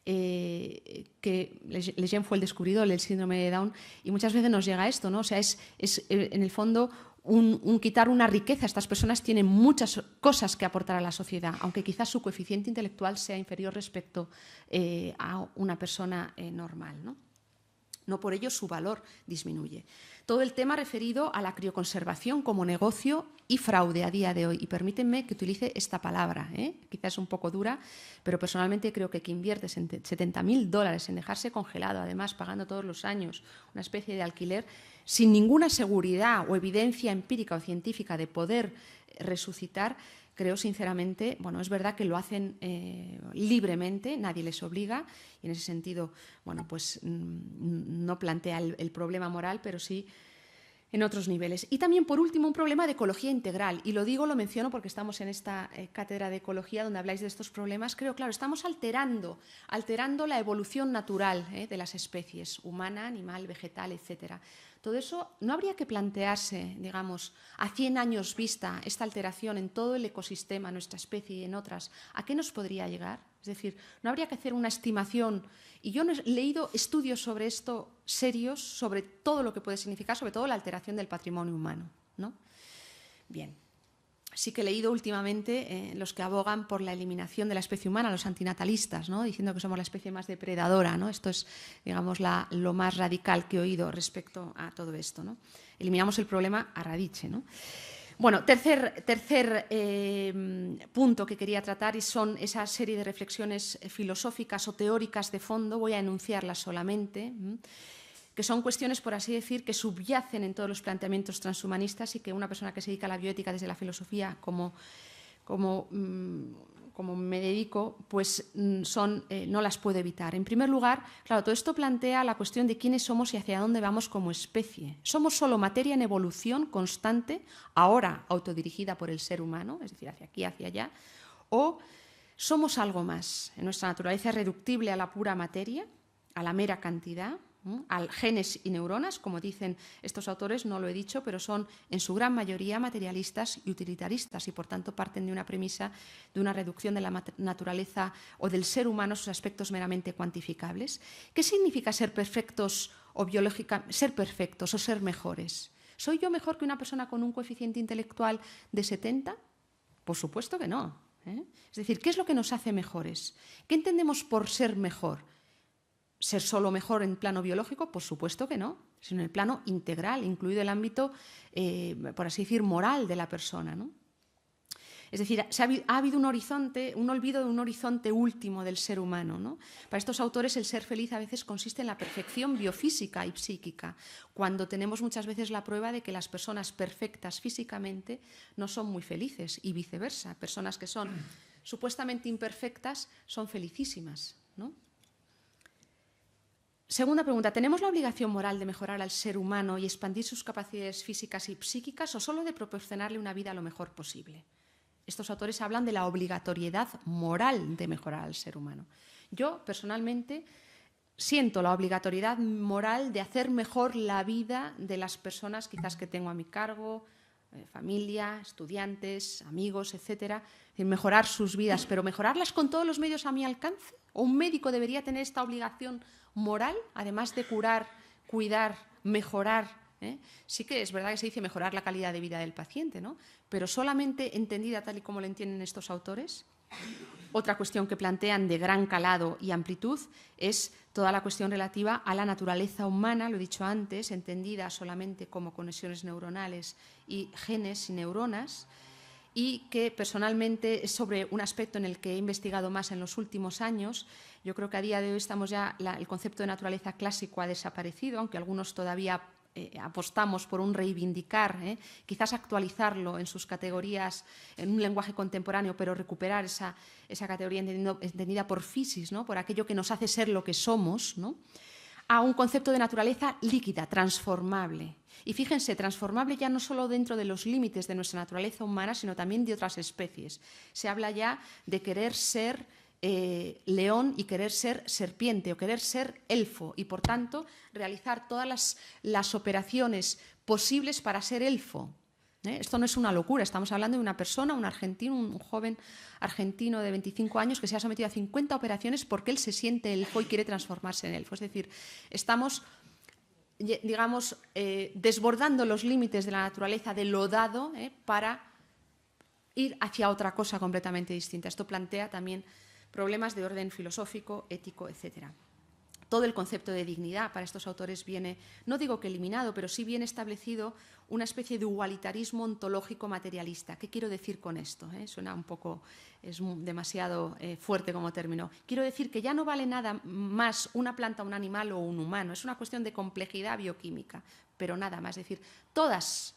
que Lejeune fue el descubridor del síndrome de Down, y muchas veces nos llega esto, ¿no? O sea, es en el fondo un quitar una riqueza. Estas personas tienen muchas cosas que aportar a la sociedad, aunque quizás su coeficiente intelectual sea inferior respecto a una persona normal, ¿no? No por ello su valor disminuye. Todo el tema referido a la crioconservación como negocio y fraude a día de hoy. Y permítanme que utilice esta palabra, quizás un poco dura, pero personalmente creo que invierte $70.000 en dejarse congelado, además pagando todos los años una especie de alquiler, sin ninguna seguridad o evidencia empírica o científica de poder resucitar, creo sinceramente, bueno, es verdad que lo hacen libremente, nadie les obliga, y en ese sentido, bueno, pues no plantea el problema moral, pero sí en otros niveles. Y también, por último, un problema de ecología integral. Y lo menciono porque estamos en esta cátedra de ecología donde habláis de estos problemas. Creo, claro, estamos alterando la evolución natural de las especies, humana, animal, vegetal, etcétera. Todo eso no habría que plantearse, digamos, a 100 años vista esta alteración en todo el ecosistema, nuestra especie y en otras. ¿A qué nos podría llegar? Es decir, no habría que hacer una estimación. Y yo he leído estudios sobre esto serios, sobre todo lo que puede significar, sobre todo la alteración del patrimonio humano, ¿no? Bien. Sí que he leído últimamente los que abogan por la eliminación de la especie humana, los antinatalistas, ¿no? Diciendo que somos la especie más depredadora, ¿no? Esto es, digamos, lo más radical que he oído respecto a todo esto, ¿no? Eliminamos el problema a radice, ¿no? Bueno, tercer punto que quería tratar y son esa serie de reflexiones filosóficas o teóricas de fondo, voy a enunciarlas solamente, que son cuestiones, por así decir, que subyacen en todos los planteamientos transhumanistas y que una persona que se dedica a la bioética desde la filosofía, como me dedico, pues no las puedo evitar. En primer lugar, claro, todo esto plantea la cuestión de quiénes somos y hacia dónde vamos como especie. ¿Somos solo materia en evolución constante, ahora autodirigida por el ser humano, es decir, hacia aquí, hacia allá, o somos algo más? ¿En nuestra naturaleza es reductible a la pura materia, a la mera cantidad? A genes y neuronas, como dicen estos autores, no lo he dicho, pero son en su gran mayoría materialistas y utilitaristas y por tanto parten de una premisa de una reducción de la naturaleza o del ser humano a sus aspectos meramente cuantificables. ¿Qué significa ser perfectos o ser perfectos o ser mejores? ¿Soy yo mejor que una persona con un coeficiente intelectual de 70? Por supuesto que no, ¿eh? Es decir, ¿qué es lo que nos hace mejores? ¿Qué entendemos por ser mejor? ¿Ser solo mejor en plano biológico? Por supuesto que no, sino en el plano integral, incluido el ámbito, por así decir, moral de la persona, ¿no? Es decir, ha habido un olvido de un horizonte último del ser humano, ¿no? Para estos autores el ser feliz a veces consiste en la perfección biofísica y psíquica, cuando tenemos muchas veces la prueba de que las personas perfectas físicamente no son muy felices y viceversa. Personas que son supuestamente imperfectas son felicísimas, ¿no? Segunda pregunta, ¿tenemos la obligación moral de mejorar al ser humano y expandir sus capacidades físicas y psíquicas o solo de proporcionarle una vida lo mejor posible? Estos autores hablan de la obligatoriedad moral de mejorar al ser humano. Yo, personalmente, siento la obligatoriedad moral de hacer mejor la vida de las personas quizás que tengo a mi cargo, familia, estudiantes, amigos, etcétera, mejorar sus vidas, pero mejorarlas con todos los medios a mi alcance. ¿O un médico debería tener esta obligación moral, además de curar, cuidar, mejorar? Sí que es verdad que se dice mejorar la calidad de vida del paciente, ¿no? Pero solamente entendida tal y como lo entienden estos autores. Otra cuestión que plantean de gran calado y amplitud es toda la cuestión relativa a la naturaleza humana, lo he dicho antes, entendida solamente como conexiones neuronales y genes y neuronas, y que personalmente es sobre un aspecto en el que he investigado más en los últimos años. Yo creo que a día de hoy el concepto de naturaleza clásico ha desaparecido, aunque algunos todavía apostamos por un reivindicar, quizás actualizarlo en sus categorías, en un lenguaje contemporáneo, pero recuperar esa categoría entendida por physis, ¿no? Por aquello que nos hace ser lo que somos, ¿no? A un concepto de naturaleza líquida, transformable. Y fíjense, transformable ya no solo dentro de los límites de nuestra naturaleza humana, sino también de otras especies. Se habla ya de querer ser león y querer ser serpiente o querer ser elfo y, por tanto, realizar todas las operaciones posibles para ser elfo. Esto no es una locura, estamos hablando de una persona, un argentino, un joven argentino de 25 años que se ha sometido a 50 operaciones porque él se siente elfo y quiere transformarse en elfo. Es decir, estamos, digamos, desbordando los límites de la naturaleza de lo dado para ir hacia otra cosa completamente distinta. Esto plantea también problemas de orden filosófico, ético, etcétera. Todo el concepto de dignidad para estos autores viene, no digo que eliminado, pero sí bien establecido una especie de igualitarismo ontológico materialista. ¿Qué quiero decir con esto? Suena un poco, es demasiado fuerte como término. Quiero decir que ya no vale nada más una planta, un animal o un humano. Es una cuestión de complejidad bioquímica, pero nada más. Es decir, todas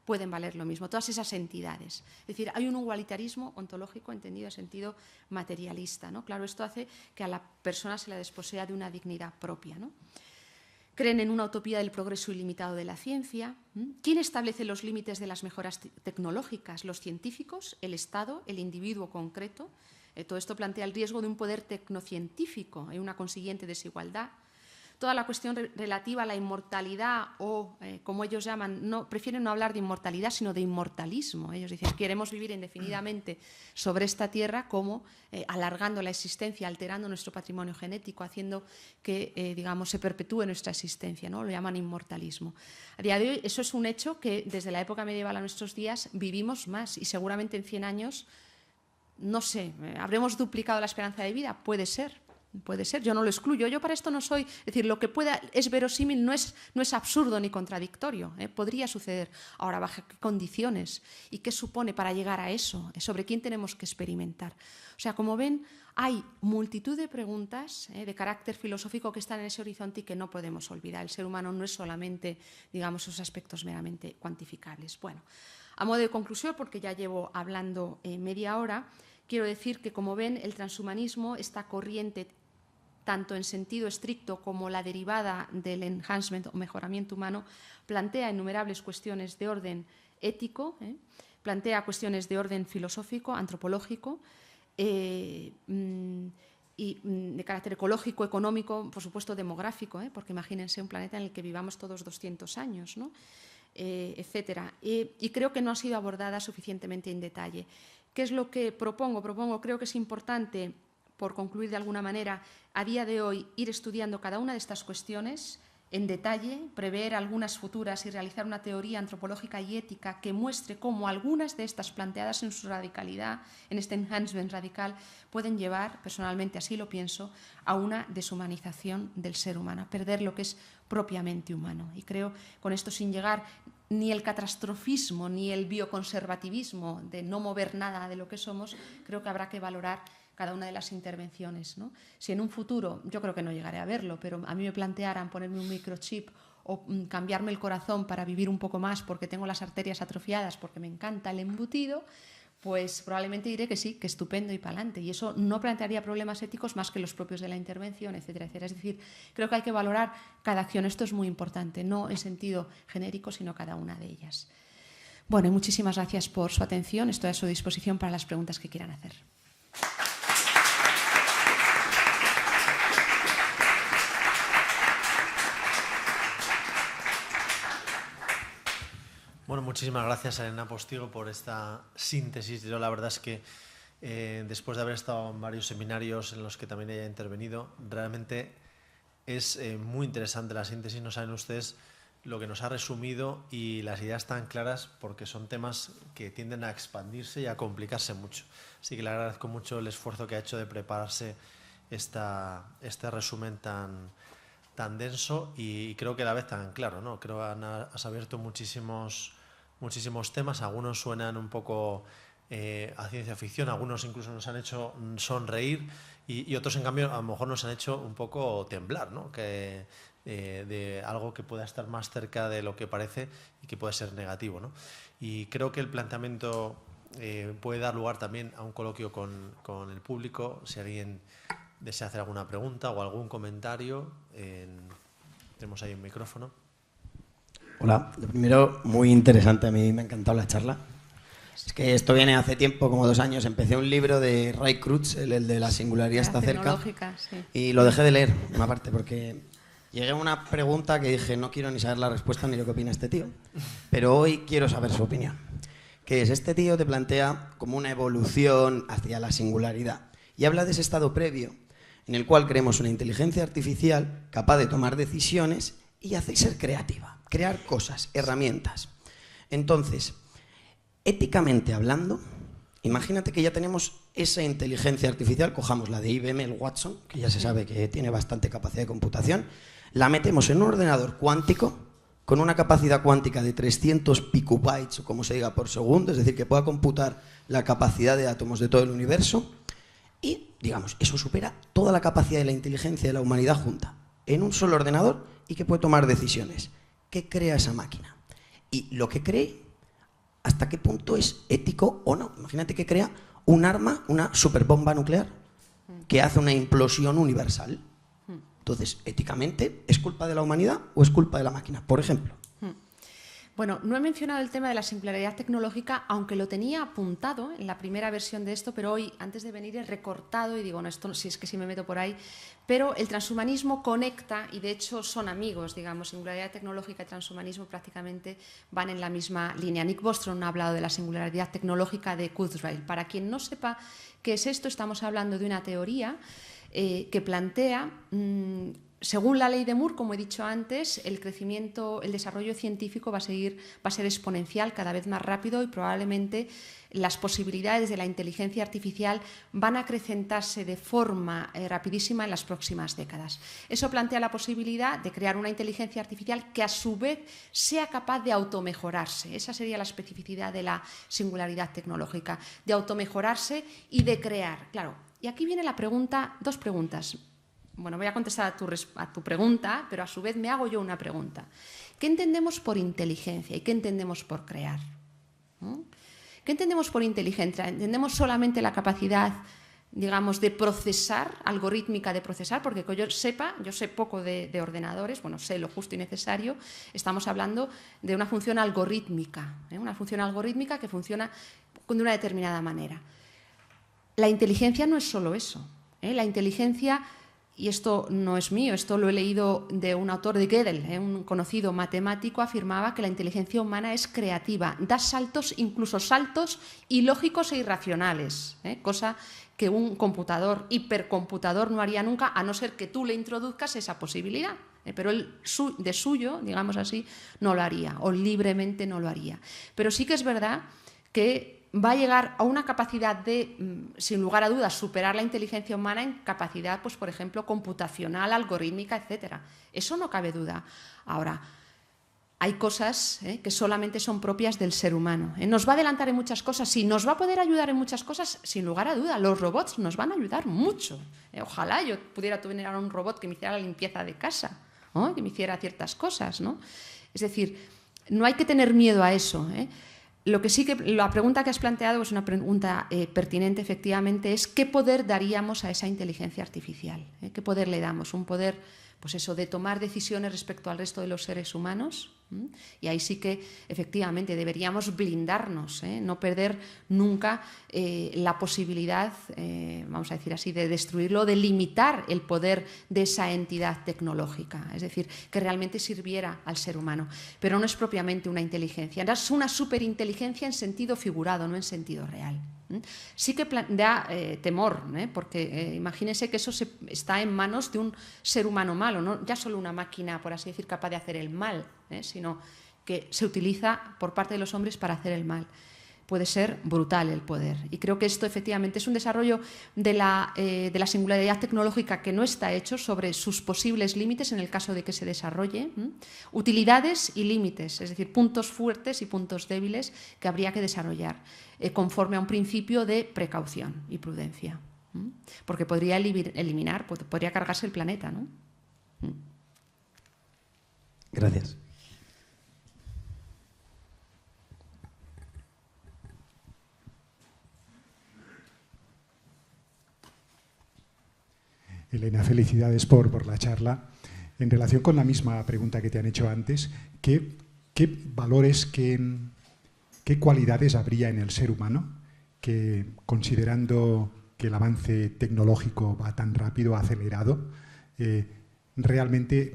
pueden valer lo mismo, todas esas entidades. Es decir, hay un igualitarismo ontológico entendido en sentido materialista, ¿no? Claro, esto hace que a la persona se la desposea de una dignidad propia, ¿no? creen en una utopía del progreso ilimitado de la ciencia. ¿Quién establece los límites de las mejoras tecnológicas? ¿Los científicos, el Estado, el individuo concreto? Todo esto plantea el riesgo de un poder tecnocientífico y una consiguiente desigualdad. Toda la cuestión relativa a la inmortalidad o, como ellos llaman, prefieren no hablar de inmortalidad, sino de inmortalismo. Ellos dicen que queremos vivir indefinidamente sobre esta tierra, como alargando la existencia, alterando nuestro patrimonio genético, haciendo que digamos, se perpetúe nuestra existencia, ¿no? Lo llaman inmortalismo. A día de hoy eso es un hecho que desde la época medieval a nuestros días vivimos más y seguramente en 100 años, no sé, ¿habremos duplicado la esperanza de vida? Puede ser. Puede ser, yo no lo excluyo. Yo para esto no soy... Es decir, lo que pueda es verosímil, no es absurdo ni contradictorio. Podría suceder. Ahora, ¿bajo qué condiciones? ¿Y qué supone para llegar a eso? ¿Sobre quién tenemos que experimentar? O sea, como ven, hay multitud de preguntas de carácter filosófico que están en ese horizonte y que no podemos olvidar. El ser humano no es solamente, digamos, esos aspectos meramente cuantificables. Bueno, a modo de conclusión, porque ya llevo hablando media hora, quiero decir que, como ven, el transhumanismo, esta corriente tanto en sentido estricto como la derivada del enhancement o mejoramiento humano, plantea innumerables cuestiones de orden ético, plantea cuestiones de orden filosófico, antropológico, y de carácter ecológico, económico, por supuesto demográfico, porque imagínense un planeta en el que vivamos todos 200 años, ¿no? Etcétera. Y creo que no ha sido abordada suficientemente en detalle. ¿Qué es lo que propongo? Creo que es importante, por concluir de alguna manera, a día de hoy ir estudiando cada una de estas cuestiones en detalle, prever algunas futuras y realizar una teoría antropológica y ética que muestre cómo algunas de estas planteadas en su radicalidad, en este enhancement radical, pueden llevar, personalmente así lo pienso, a una deshumanización del ser humano, a perder lo que es propiamente humano. Y creo, con esto sin llegar ni el catastrofismo ni el bioconservativismo de no mover nada de lo que somos, creo que habrá que valorar cada una de las intervenciones, ¿no? Si en un futuro, yo creo que no llegaré a verlo, pero a mí me plantearan ponerme un microchip o cambiarme el corazón para vivir un poco más porque tengo las arterias atrofiadas, porque me encanta el embutido, pues probablemente diré que sí, que estupendo y para adelante. Y eso no plantearía problemas éticos más que los propios de la intervención, etcétera, etcétera. Es decir, creo que hay que valorar cada acción. Esto es muy importante, no en sentido genérico, sino cada una de ellas. Bueno, y muchísimas gracias por su atención. Estoy a su disposición para las preguntas que quieran hacer. Bueno, muchísimas gracias, Elena Postigo, por esta síntesis. Yo la verdad es que después de haber estado en varios seminarios en los que también haya intervenido, realmente es muy interesante la síntesis. No saben ustedes lo que nos ha resumido y las ideas tan claras, porque son temas que tienden a expandirse y a complicarse mucho. Así que le agradezco mucho el esfuerzo que ha hecho de prepararse este resumen tan denso y creo que a la vez tan claro, ¿no? Creo que has abierto muchísimos temas, algunos suenan un poco a ciencia ficción, algunos incluso nos han hecho sonreír y otros en cambio a lo mejor nos han hecho un poco temblar, ¿no? De algo que pueda estar más cerca de lo que parece y que puede ser negativo, ¿no? Y creo que el planteamiento puede dar lugar también a un coloquio con el público. Si alguien desea hacer alguna pregunta o algún comentario, tenemos ahí un micrófono. Hola, lo primero, muy interesante, a mí me ha encantado la charla. Es que esto viene hace tiempo, como 2 años, empecé un libro de Ray Krugman, el de la singularidad está cerca, sí. Y lo dejé de leer, una parte, porque llegué a una pregunta que dije, no quiero ni saber la respuesta ni lo que opina este tío, pero hoy quiero saber su opinión. Que es, este tío te plantea como una evolución hacia la singularidad y habla de ese estado previo en el cual creemos una inteligencia artificial capaz de tomar decisiones y hacer ser creativa, crear cosas, herramientas. Entonces, éticamente hablando, imagínate que ya tenemos esa inteligencia artificial, cojamos la de IBM, el Watson, que ya se sabe que tiene bastante capacidad de computación, la metemos en un ordenador cuántico con una capacidad cuántica de 300 picobytes, o como se diga, por segundo, es decir, que pueda computar la capacidad de átomos de todo el universo. Y, digamos, eso supera toda la capacidad de la inteligencia de la humanidad junta en un solo ordenador y que puede tomar decisiones. ¿Qué crea esa máquina? Y lo que cree, ¿hasta qué punto es ético o no? Imagínate que crea un arma, una superbomba nuclear, que hace una implosión universal. Entonces, éticamente, ¿es culpa de la humanidad o es culpa de la máquina? Por ejemplo. Bueno, no he mencionado el tema de la singularidad tecnológica, aunque lo tenía apuntado en la primera versión de esto, pero hoy, antes de venir, he recortado y digo, no, esto si es que sí me meto por ahí. Pero el transhumanismo conecta, y de hecho son amigos, digamos, singularidad tecnológica y transhumanismo prácticamente van en la misma línea. Nick Bostrom ha hablado de la singularidad tecnológica de Kurzweil. Para quien no sepa qué es esto, estamos hablando de una teoría que plantea... según la ley de Moore, como he dicho antes, el crecimiento, el desarrollo científico va a ser exponencial, cada vez más rápido, y probablemente las posibilidades de la inteligencia artificial van a acrecentarse de forma rapidísima en las próximas décadas. Eso plantea la posibilidad de crear una inteligencia artificial que a su vez sea capaz de automejorarse. Esa sería la especificidad de la singularidad tecnológica, de automejorarse y de crear. Claro, y aquí viene la pregunta, dos preguntas. Bueno, voy a contestar a tu pregunta, pero a su vez me hago yo una pregunta. ¿Qué entendemos por inteligencia y qué entendemos por crear? ¿Qué entendemos por inteligencia? ¿Entendemos solamente la capacidad, digamos, de procesar, algorítmica de procesar? Porque que yo sepa, yo sé poco de ordenadores, bueno, sé lo justo y necesario. Estamos hablando de una función algorítmica, una función algorítmica que funciona de una determinada manera. La inteligencia no es solo eso. La inteligencia... Y esto no es mío, esto lo he leído de un autor de Gödel, un conocido matemático, afirmaba que la inteligencia humana es creativa, da saltos, incluso saltos ilógicos e irracionales, cosa que un computador, hipercomputador, no haría nunca, a no ser que tú le introduzcas esa posibilidad. Pero él de suyo, digamos así, no lo haría, o libremente no lo haría. Pero sí que es verdad que va a llegar a una capacidad de, sin lugar a dudas, superar la inteligencia humana en capacidad, pues, por ejemplo, computacional, algorítmica, etcétera. Eso no cabe duda. Ahora, hay cosas que solamente son propias del ser humano. Nos va a adelantar en muchas cosas, sí, nos va a poder ayudar en muchas cosas, sin lugar a duda. Los robots nos van a ayudar mucho. Ojalá yo pudiera tener ahora un robot que me hiciera la limpieza de casa, ¿no? Que me hiciera ciertas cosas, ¿no? Es decir, no hay que tener miedo a eso, Lo que sí que la pregunta que has planteado es una pregunta pertinente, efectivamente, es ¿qué poder daríamos a esa inteligencia artificial? ¿Qué poder le damos? Un poder, pues eso, de tomar decisiones respecto al resto de los seres humanos. Y ahí sí que efectivamente deberíamos blindarnos, no perder nunca la posibilidad, vamos a decir así, de destruirlo, de limitar el poder de esa entidad tecnológica, es decir, que realmente sirviera al ser humano. Pero no es propiamente una inteligencia, es una superinteligencia en sentido figurado, no en sentido real. Sí que da temor, porque imagínense que eso está en manos de un ser humano malo, no ya solo una máquina, por así decir, capaz de hacer el mal, sino que se utiliza por parte de los hombres para hacer el mal. Puede ser brutal el poder. Y creo que esto efectivamente es un desarrollo de la singularidad tecnológica que no está hecho sobre sus posibles límites en el caso de que se desarrolle, utilidades y límites, es decir, puntos fuertes y puntos débiles que habría que desarrollar conforme a un principio de precaución y prudencia. Porque podría eliminar, podría cargarse el planeta, ¿no? Gracias. Elena, felicidades por la charla. En relación con la misma pregunta que te han hecho antes, ¿qué valores, qué cualidades habría en el ser humano que, considerando que el avance tecnológico va tan rápido, acelerado, realmente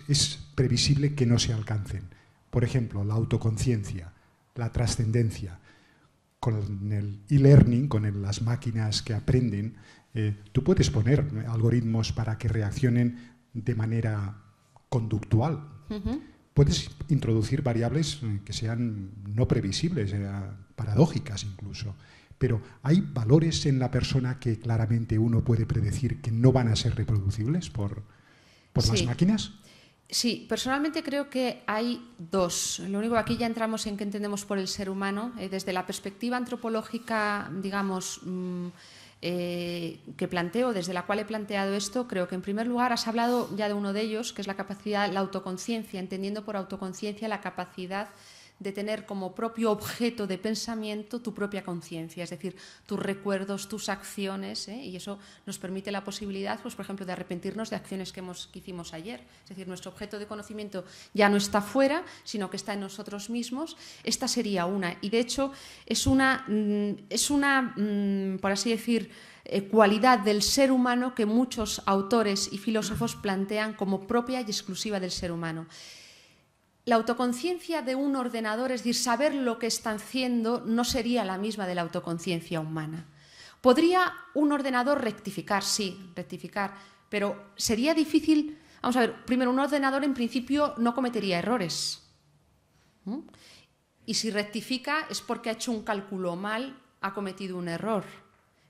es previsible que no se alcancen? Por ejemplo, la autoconciencia, la trascendencia. Con el e-learning, con las máquinas que aprenden, tú puedes poner algoritmos para que reaccionen de manera conductual. Puedes introducir variables que sean no previsibles, paradójicas incluso. Pero hay valores en la persona que claramente uno puede predecir que no van a ser reproducibles por las máquinas. Sí, personalmente creo que hay dos. Lo único que aquí ya entramos en qué entendemos por el ser humano. Desde la perspectiva antropológica, digamos, que planteo, desde la cual he planteado esto, creo que en primer lugar has hablado ya de uno de ellos, que es la capacidad, la autoconciencia, entendiendo por autoconciencia la capacidad de tener como propio objeto de pensamiento tu propia conciencia, es decir, tus recuerdos, tus acciones, y eso nos permite la posibilidad, pues, por ejemplo, de arrepentirnos de acciones que hicimos ayer. Es decir, nuestro objeto de conocimiento ya no está fuera, sino que está en nosotros mismos. Esta sería una, y de hecho es una por así decir, cualidad del ser humano que muchos autores y filósofos plantean como propia y exclusiva del ser humano. La autoconciencia de un ordenador, es decir, saber lo que está haciendo, no sería la misma de la autoconciencia humana. ¿Podría un ordenador rectificar? Sí, rectificar, pero sería difícil. Vamos a ver, primero, un ordenador en principio no cometería errores. Y si rectifica es porque ha hecho un cálculo mal, ha cometido un error.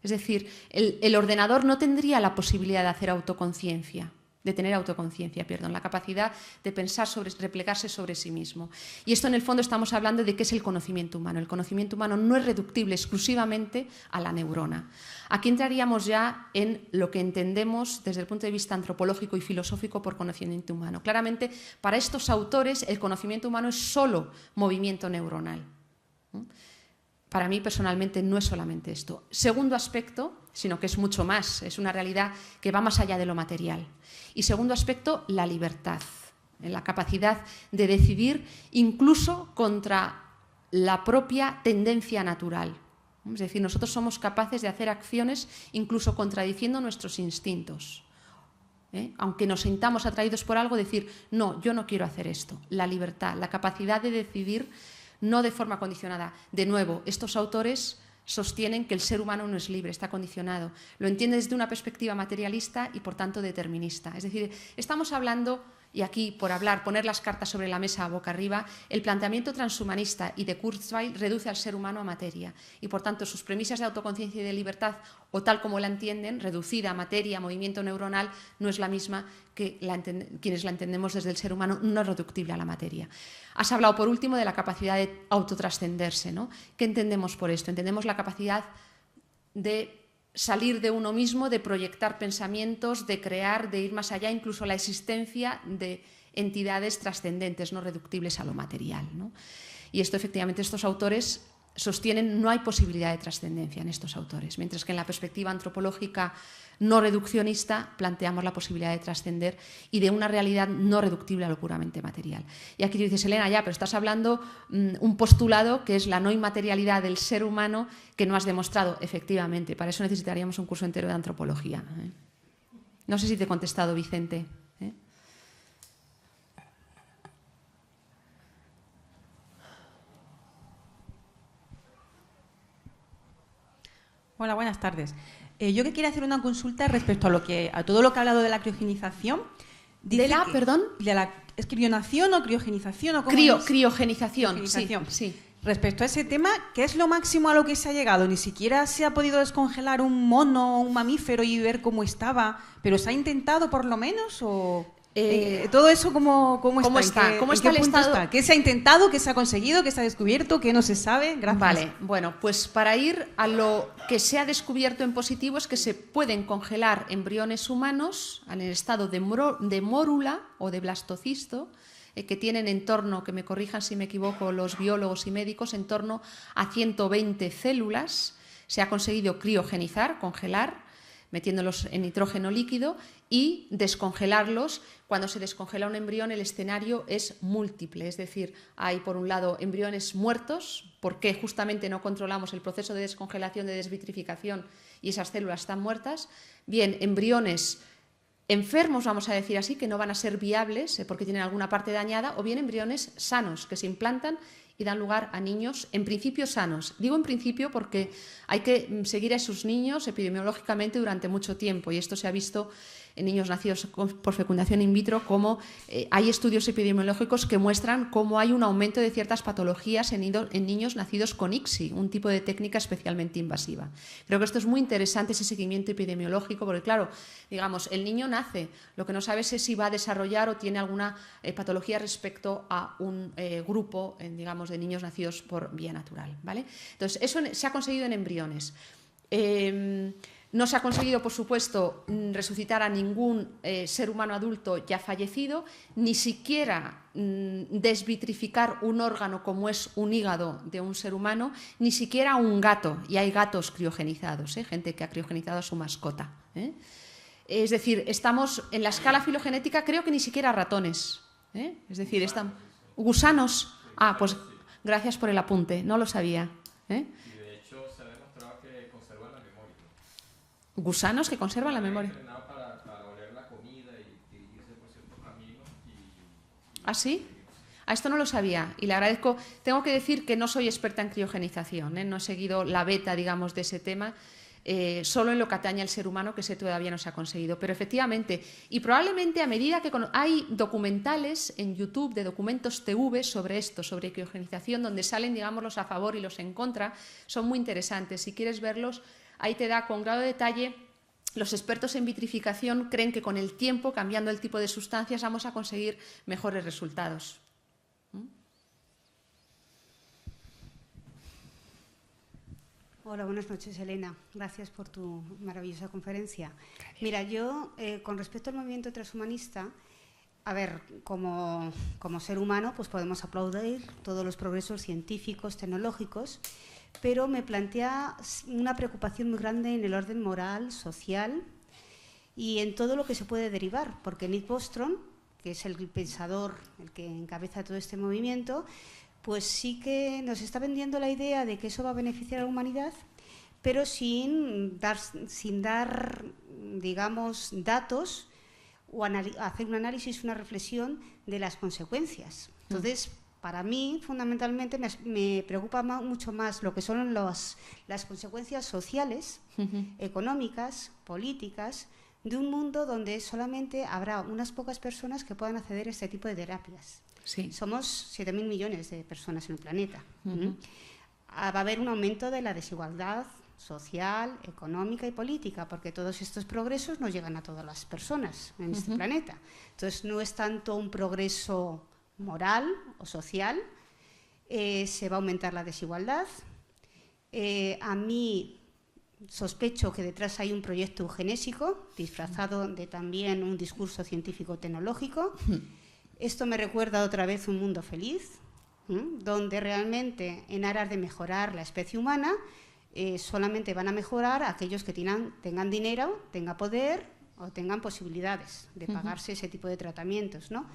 Es decir, el ordenador no tendría la posibilidad de hacer autoconciencia. De tener autoconciencia, la capacidad de pensar replegarse sobre sí mismo. Y esto, en el fondo, estamos hablando de qué es el conocimiento humano. El conocimiento humano no es reductible exclusivamente a la neurona. Aquí entraríamos ya en lo que entendemos desde el punto de vista antropológico y filosófico por conocimiento humano. Claramente, para estos autores, el conocimiento humano es solo movimiento neuronal. Para mí, personalmente, no es solamente esto. Segundo aspecto, sino que es mucho más, es una realidad que va más allá de lo material. Y segundo aspecto, la libertad, la capacidad de decidir incluso contra la propia tendencia natural. Es decir, nosotros somos capaces de hacer acciones incluso contradiciendo nuestros instintos. Aunque nos sintamos atraídos por algo, decir, no, yo no quiero hacer esto. La libertad, la capacidad de decidir no de forma condicionada. De nuevo, estos autores sostienen que el ser humano no es libre, está condicionado. Lo entiende desde una perspectiva materialista y, por tanto, determinista. Es decir, estamos hablando, y aquí, por hablar, poner las cartas sobre la mesa boca arriba, el planteamiento transhumanista y de Kurzweil reduce al ser humano a materia. Y, por tanto, sus premisas de autoconciencia y de libertad, o tal como la entienden, reducida a materia, movimiento neuronal, no es la misma que quienes la entendemos desde el ser humano no reductible a la materia. Has hablado, por último, de la capacidad de autotrascenderse, ¿no? ¿Qué entendemos por esto? Entendemos la capacidad de salir de uno mismo, de proyectar pensamientos, de crear, de ir más allá, incluso la existencia de entidades trascendentes, no reductibles a lo material, ¿no? Y esto, efectivamente, estos autores sostienen no hay posibilidad de trascendencia en estos autores, mientras que en la perspectiva antropológica no reduccionista planteamos la posibilidad de trascender y de una realidad no reductible a lo puramente material. Y aquí tú dices, Elena, ya, pero estás hablando un postulado que es la no inmaterialidad del ser humano que no has demostrado. Efectivamente, para eso necesitaríamos un curso entero de antropología. No sé si te he contestado, Vicente. Hola, buenas tardes. Yo que quería hacer una consulta respecto a todo lo que ha hablado de la criogenización. Perdón. ¿Es crionación o criogenización? ¿O criogenización. Sí. Respecto a ese tema, ¿qué es lo máximo a lo que se ha llegado? Ni siquiera se ha podido descongelar un mono o un mamífero y ver cómo estaba, pero ¿se ha intentado por lo menos? ¿O todo eso cómo está? ¿Cómo está el estado? ¿Qué se ha intentado? ¿Qué se ha conseguido? ¿Qué se ha descubierto? ¿Qué no se sabe? Gracias. Vale, bueno, pues para ir a lo que se ha descubierto en positivo es que se pueden congelar embriones humanos en el estado de mórula o de blastocisto, que tienen en torno, que me corrijan si me equivoco los biólogos y médicos, en torno a 120 células. Se ha conseguido criogenizar, congelar, metiéndolos en nitrógeno líquido y descongelarlos. Cuando se descongela un embrión, el escenario es múltiple, es decir, hay por un lado embriones muertos, porque justamente no controlamos el proceso de descongelación, de desvitrificación, y esas células están muertas. Bien, embriones enfermos, vamos a decir así, que no van a ser viables porque tienen alguna parte dañada, o bien embriones sanos que se implantan y dan lugar a niños, en principio, sanos. Digo en principio porque hay que seguir a esos niños epidemiológicamente durante mucho tiempo, y esto se ha visto en niños nacidos por fecundación in vitro, como hay estudios epidemiológicos que muestran cómo hay un aumento de ciertas patologías en niños nacidos con ICSI, un tipo de técnica especialmente invasiva. Creo que esto es muy interesante, ese seguimiento epidemiológico, porque claro, digamos, el niño nace, lo que no sabes es si va a desarrollar o tiene alguna patología respecto a un grupo, digamos, de niños nacidos por vía natural, ¿vale? Entonces, eso se ha conseguido en embriones. No se ha conseguido, por supuesto, resucitar a ningún ser humano adulto ya fallecido, ni siquiera desvitrificar un órgano como es un hígado de un ser humano, ni siquiera un gato, y hay gatos criogenizados, gente que ha criogenizado a su mascota. Es decir, estamos en la escala filogenética, creo que ni siquiera ratones. Es decir, están gusanos. Ah, pues gracias por el apunte, no lo sabía. Y de hecho se ha demostrado que conservan la memoria. Gusanos que conservan la memoria. Entrenado para oler la comida y irse por ciertos caminos. ¿Ah, sí? A esto no lo sabía y le agradezco. Tengo que decir que no soy experta en criogenización, no he seguido la beta, digamos, de ese tema, solo en lo que atañe al ser humano, que ese todavía no se ha conseguido. Pero efectivamente, y probablemente a medida que hay documentales en YouTube de Documentos TV sobre esto, sobre criogenización, donde salen, digamos, los a favor y los en contra, son muy interesantes. Si quieres verlos, ahí te da con grado de detalle. Los expertos en vitrificación creen que con el tiempo, cambiando el tipo de sustancias, vamos a conseguir mejores resultados. Hola, buenas noches, Elena. Gracias por tu maravillosa conferencia. Mira, yo, con respecto al movimiento transhumanista, a ver, como ser humano, pues podemos aplaudir todos los progresos científicos, tecnológicos, pero me plantea una preocupación muy grande en el orden moral, social y en todo lo que se puede derivar, porque Nick Bostrom, que es el pensador, el que encabeza todo este movimiento, pues sí que nos está vendiendo la idea de que eso va a beneficiar a la humanidad, pero sin dar, digamos, datos o hacer un análisis, una reflexión de las consecuencias. Entonces, para mí, fundamentalmente, me preocupa mucho más lo que son las consecuencias sociales, económicas, políticas, de un mundo donde solamente habrá unas pocas personas que puedan acceder a este tipo de terapias. Sí. Somos 7.000 millones de personas en el planeta. Va a haber un aumento de la desigualdad social, económica y política, porque todos estos progresos no llegan a todas las personas en este planeta. Entonces, no es tanto un progreso moral o social, se va a aumentar la desigualdad. A mí sospecho que detrás hay un proyecto eugenésico, disfrazado de también un discurso científico-tecnológico. Esto me recuerda otra vez Un Mundo Feliz, donde realmente, en aras de mejorar la especie humana, solamente van a mejorar a aquellos que tengan dinero, tengan poder o tengan posibilidades de pagarse ese tipo de tratamientos, ¿no?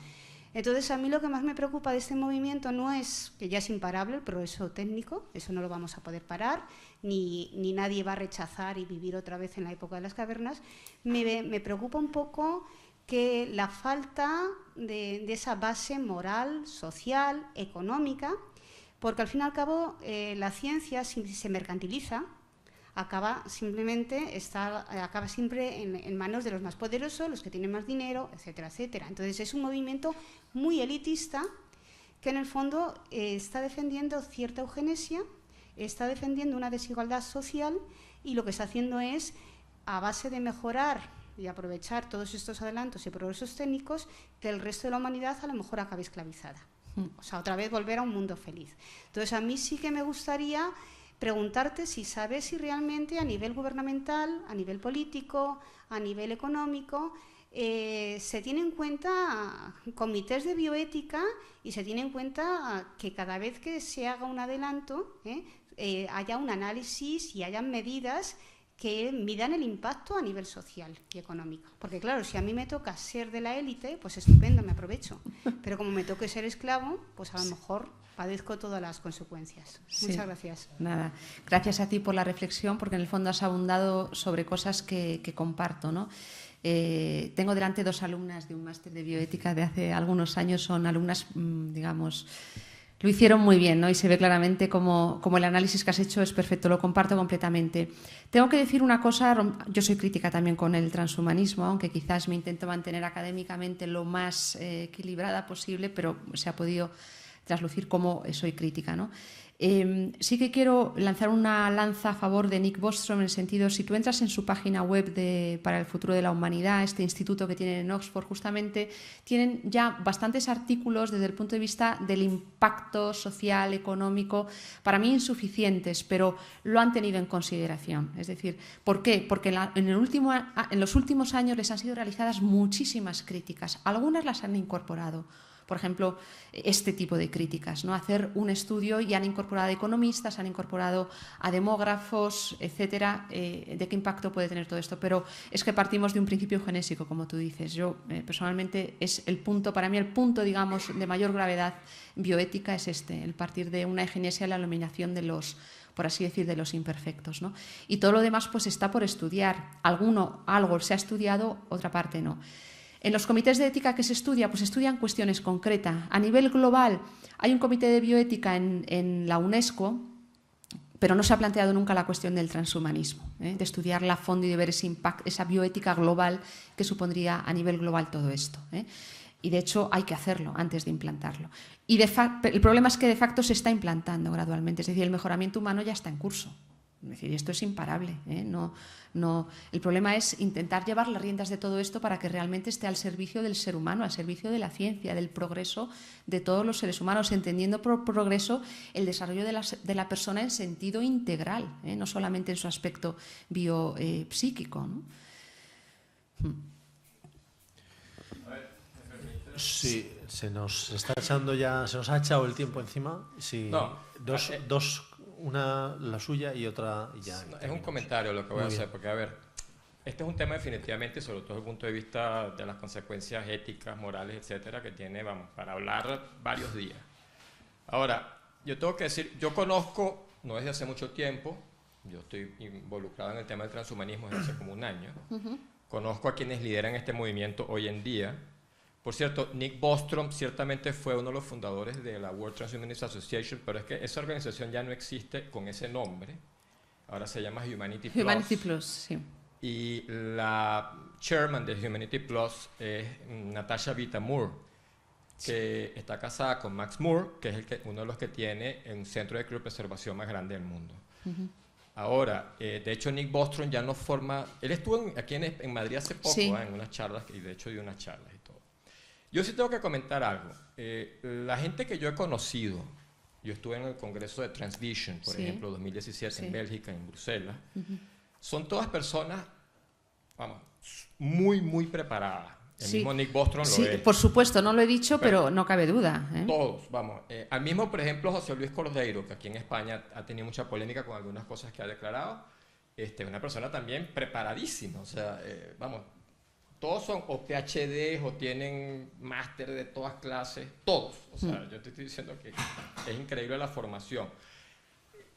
Entonces, a mí lo que más me preocupa de este movimiento no es que ya es imparable el progreso técnico, eso no lo vamos a poder parar, ni nadie va a rechazar y vivir otra vez en la época de las cavernas. Me preocupa un poco que la falta de esa base moral, social, económica, porque al fin y al cabo la ciencia, si se mercantiliza, acaba siempre en manos de los más poderosos, los que tienen más dinero, etcétera, etcétera. Entonces es un movimiento muy elitista que en el fondo está defendiendo cierta eugenesia, está defendiendo una desigualdad social y lo que está haciendo es, a base de mejorar y aprovechar todos estos adelantos y progresos técnicos, que el resto de la humanidad a lo mejor acabe esclavizada. O sea, otra vez volver a un mundo feliz. Entonces, a mí sí que me gustaría preguntarte si sabes si realmente a nivel gubernamental, a nivel político, a nivel económico, se tiene en cuenta comités de bioética y se tiene en cuenta que cada vez que se haga un adelanto haya un análisis y haya medidas que midan el impacto a nivel social y económico. Porque claro, si a mí me toca ser de la élite, pues estupendo, me aprovecho. Pero como me toque ser esclavo, pues a lo mejor padezco todas las consecuencias. Sí. Muchas gracias. Nada, gracias a ti por la reflexión, porque en el fondo has abundado sobre cosas que comparto, ¿no? Tengo delante 2 alumnas de un máster de bioética de hace algunos años, son alumnas, digamos, lo hicieron muy bien, ¿no? Y se ve claramente como el análisis que has hecho es perfecto, lo comparto completamente. Tengo que decir una cosa, yo soy crítica también con el transhumanismo, aunque quizás me intento mantener académicamente lo más equilibrada posible, pero se ha podido traslucir como soy crítica, ¿no? Sí que quiero lanzar una lanza a favor de Nick Bostrom, en el sentido, si tú entras en su página web para el futuro de la humanidad, este instituto que tienen en Oxford, justamente tienen ya bastantes artículos desde el punto de vista del impacto social, económico, para mí insuficientes, pero lo han tenido en consideración. Es decir, ¿por qué? Porque en los últimos años les han sido realizadas muchísimas críticas, algunas las han incorporado. Por ejemplo, este tipo de críticas, ¿no? Hacer un estudio y han incorporado economistas, han incorporado a demógrafos, etcétera, de qué impacto puede tener todo esto. Pero es que partimos de un principio eugenésico, como tú dices. Yo, personalmente, es el punto, para mí, el punto, digamos, de mayor gravedad bioética es este, el partir de una eugenesia, la eliminación de los, por así decir, de los imperfectos, ¿no? Y todo lo demás, pues, está por estudiar. Algo se ha estudiado, otra parte no. En los comités de ética que se estudia, pues estudian cuestiones concretas. A nivel global hay un comité de bioética en la UNESCO, pero no se ha planteado nunca la cuestión del transhumanismo, de estudiarla a fondo y de ver ese impacto, esa bioética global que supondría a nivel global todo esto. Y de hecho hay que hacerlo antes de implantarlo. Y el problema es que de facto se está implantando gradualmente, es decir, el mejoramiento humano ya está en curso. Es decir, esto es imparable. El problema es intentar llevar las riendas de todo esto para que realmente esté al servicio del ser humano, al servicio de la ciencia, del progreso de todos los seres humanos, entendiendo por progreso el desarrollo de la persona en sentido integral, no solamente en su aspecto biopsíquico, ¿no? Sí, se nos ha echado el tiempo encima. Sí, No, dos, una la suya y otra y ya. Es un comentario lo que voy a hacer, porque a ver, este es un tema definitivamente, sobre todo desde el punto de vista de las consecuencias éticas, morales, etcétera, que tiene, vamos, para hablar varios días. Ahora, yo tengo que decir, yo conozco, no desde hace mucho tiempo, yo estoy involucrado en el tema del transhumanismo desde hace como un año, conozco a quienes lideran este movimiento hoy en día. Por cierto, Nick Bostrom ciertamente fue uno de los fundadores de la World Transhumanist Association, pero es que esa organización ya no existe con ese nombre. Ahora se llama Humanity Plus. Humanity Plus, sí. Y la chairman de Humanity Plus es Natasha Vita-Moore, que está casada con Max Moore, que es uno de los que tiene un centro de criopreservación más grande del mundo. Ahora, de hecho, Nick Bostrom ya no forma... Él estuvo aquí en Madrid hace poco, sí, en unas charlas, y de hecho dio unas charlas y todo. Yo sí tengo que comentar algo. La gente que yo he conocido, yo estuve en el Congreso de Transvision, por ejemplo, 2017 en Bélgica, en Bruselas, son todas personas, vamos, muy, muy preparadas. El mismo Nick Bostrom lo es. Por supuesto, no lo he dicho, pero no cabe duda. Todos, vamos. Al mismo, por ejemplo, José Luis Cordeiro, que aquí en España ha tenido mucha polémica con algunas cosas que ha declarado, una persona también preparadísima, o sea, vamos, todos son o PhDs o tienen máster de todas clases, todos. O sea, yo te estoy diciendo que es increíble la formación.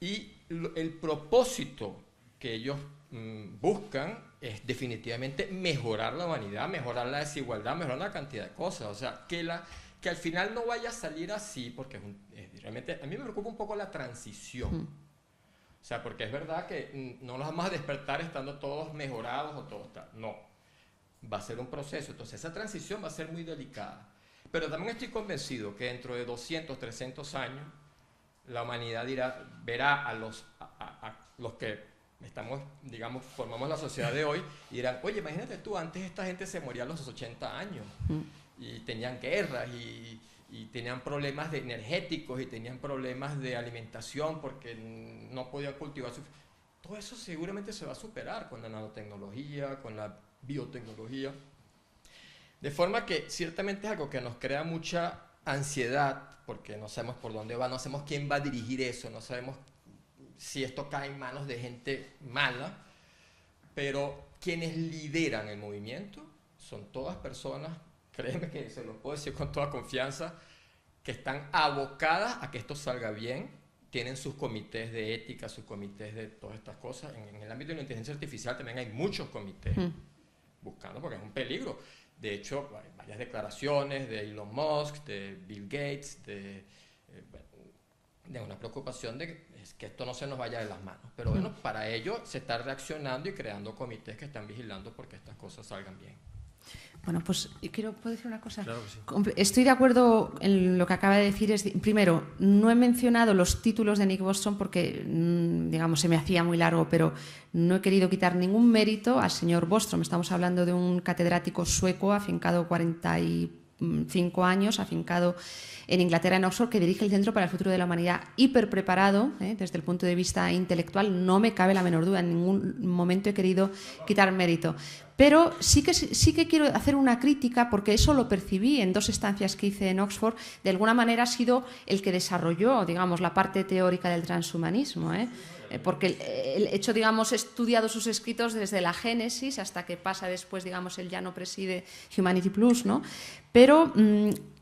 Y el propósito que ellos buscan es definitivamente mejorar la humanidad, mejorar la desigualdad, mejorar una cantidad de cosas. O sea, que al final no vaya a salir así, porque realmente a mí me preocupa un poco la transición. O sea, porque es verdad que no nos vamos a despertar estando todos mejorados o todos tal. No. Va a ser un proceso, entonces esa transición va a ser muy delicada. Pero también estoy convencido que dentro de 200, 300 años, la humanidad verá a los que estamos, digamos, formamos la sociedad de hoy y dirán, oye, imagínate tú, antes esta gente se moría a los 80 años y tenían guerras y tenían problemas energéticos y tenían problemas de alimentación porque no podían cultivar su... Todo eso seguramente se va a superar con la nanotecnología, con la biotecnología, de forma que ciertamente es algo que nos crea mucha ansiedad porque no sabemos por dónde va, no sabemos quién va a dirigir eso, no sabemos si esto cae en manos de gente mala, pero quienes lideran el movimiento son todas personas, créeme que se los puedo decir con toda confianza, que están abocadas a que esto salga bien. Tienen sus comités de ética, sus comités de todas estas cosas. En el ámbito de la inteligencia artificial también hay muchos comités buscando, porque es un peligro. De hecho, hay varias declaraciones de Elon Musk, de Bill Gates, de una preocupación de que esto no se nos vaya de las manos. Pero bueno, para ello se está reaccionando y creando comités que están vigilando porque estas cosas salgan bien. Bueno, pues ¿puedo decir una cosa? Claro que sí. Estoy de acuerdo en lo que acaba de decir. Primero, no he mencionado los títulos de Nick Bostrom porque, digamos, se me hacía muy largo, pero no he querido quitar ningún mérito al señor Bostrom. Estamos hablando de un catedrático sueco afincado 45 años, afincado en Inglaterra, en Oxford, que dirige el Centro para el Futuro de la Humanidad, hiper preparado desde el punto de vista intelectual. No me cabe la menor duda, en ningún momento he querido quitar mérito. Pero sí que quiero hacer una crítica, porque eso lo percibí en 2 estancias que hice en Oxford. De alguna manera ha sido el que desarrolló, digamos, la parte teórica del transhumanismo, porque el hecho, digamos, he estudiado sus escritos desde la génesis hasta que pasa después, digamos, él ya no preside Humanity Plus, ¿no? Pero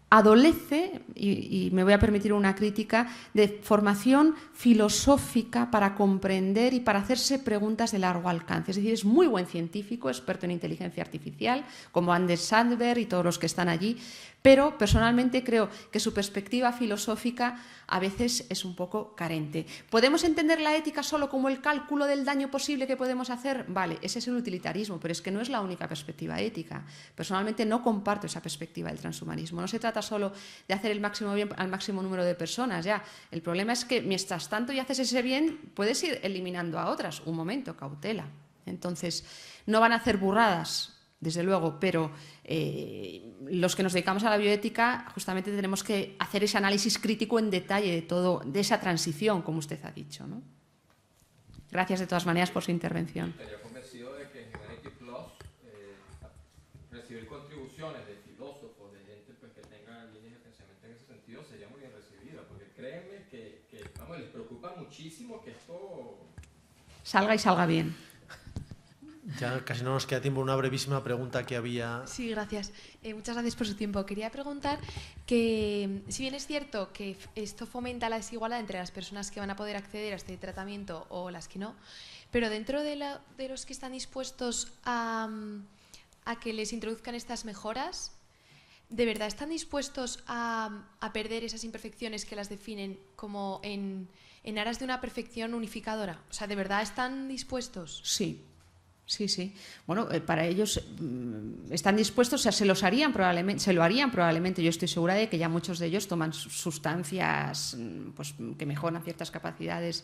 adolece, y me voy a permitir una crítica, de formación filosófica para comprender y para hacerse preguntas de largo alcance. Es decir, es muy buen científico, experto en inteligencia artificial, como Anders Sandberg y todos los que están allí, pero personalmente creo que su perspectiva filosófica a veces es un poco carente. ¿Podemos entender la ética solo como el cálculo del daño posible que podemos hacer? Vale, ese es el utilitarismo, pero es que no es la única perspectiva ética. Personalmente no comparto esa perspectiva del transhumanismo. No se trata solo de hacer el máximo bien al máximo número de personas. Ya. El problema es que mientras tanto y haces ese bien, puedes ir eliminando a otras. Un momento, cautela. Entonces, no van a hacer burradas, desde luego, pero los que nos dedicamos a la bioética justamente tenemos que hacer ese análisis crítico en detalle de todo, de esa transición, como usted ha dicho, ¿no? Gracias de todas maneras por su intervención. Estaría convencido de que en Humanity Plus recibir contribuciones de filósofos, de gente pues, que tenga líneas de pensamiento en ese sentido, sería muy bien recibida, porque créanme que vamos, les preocupa muchísimo que esto salga y salga bien. Ya casi no nos queda tiempo. Una brevísima pregunta que había. Sí, gracias. Muchas gracias por su tiempo. Quería preguntar que, si bien es cierto que esto fomenta la desigualdad entre las personas que van a poder acceder a este tratamiento o las que no, pero dentro de los que están dispuestos a que les introduzcan estas mejoras, ¿de verdad están dispuestos a perder esas imperfecciones que las definen como en aras de una perfección unificadora? O sea, ¿de verdad están dispuestos? Sí. Sí, sí. Bueno, para ellos están dispuestos, o sea, se lo harían probablemente. Yo estoy segura de que ya muchos de ellos toman sustancias pues, que mejoran ciertas capacidades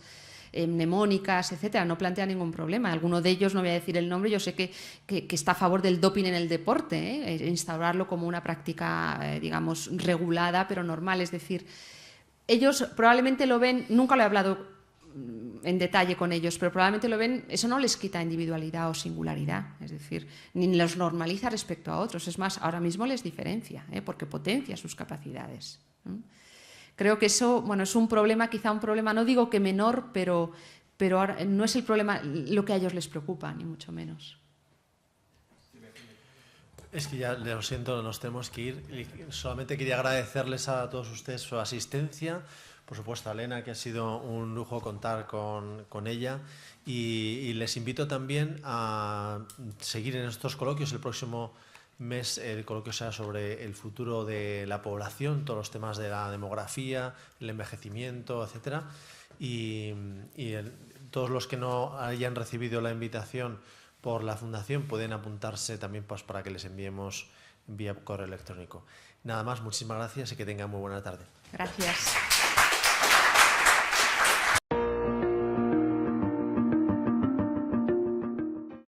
mnemónicas, etcétera. No plantea ningún problema. Alguno de ellos, no voy a decir el nombre, yo sé que está a favor del doping en el deporte, instaurarlo como una práctica, digamos, regulada, pero normal. Es decir, ellos probablemente lo ven, nunca lo he hablado en detalle con ellos, pero probablemente lo ven, eso no les quita individualidad o singularidad, es decir, ni los normaliza respecto a otros, es más, ahora mismo les diferencia, porque potencia sus capacidades. Creo que eso, bueno, es un problema, quizá un problema, no digo que menor, pero ahora no es el problema lo que a ellos les preocupa, ni mucho menos. Es que ya, lo siento, nos tenemos que ir. Solamente quería agradecerles a todos ustedes su asistencia. Por supuesto, a Elena, que ha sido un lujo contar con ella. Y les invito también a seguir en estos coloquios. El próximo mes el coloquio será sobre el futuro de la población, todos los temas de la demografía, el envejecimiento, etcétera. Y todos los que no hayan recibido la invitación por la Fundación pueden apuntarse también pues, para que les enviemos vía correo electrónico. Nada más, muchísimas gracias y que tengan muy buena tarde. Gracias.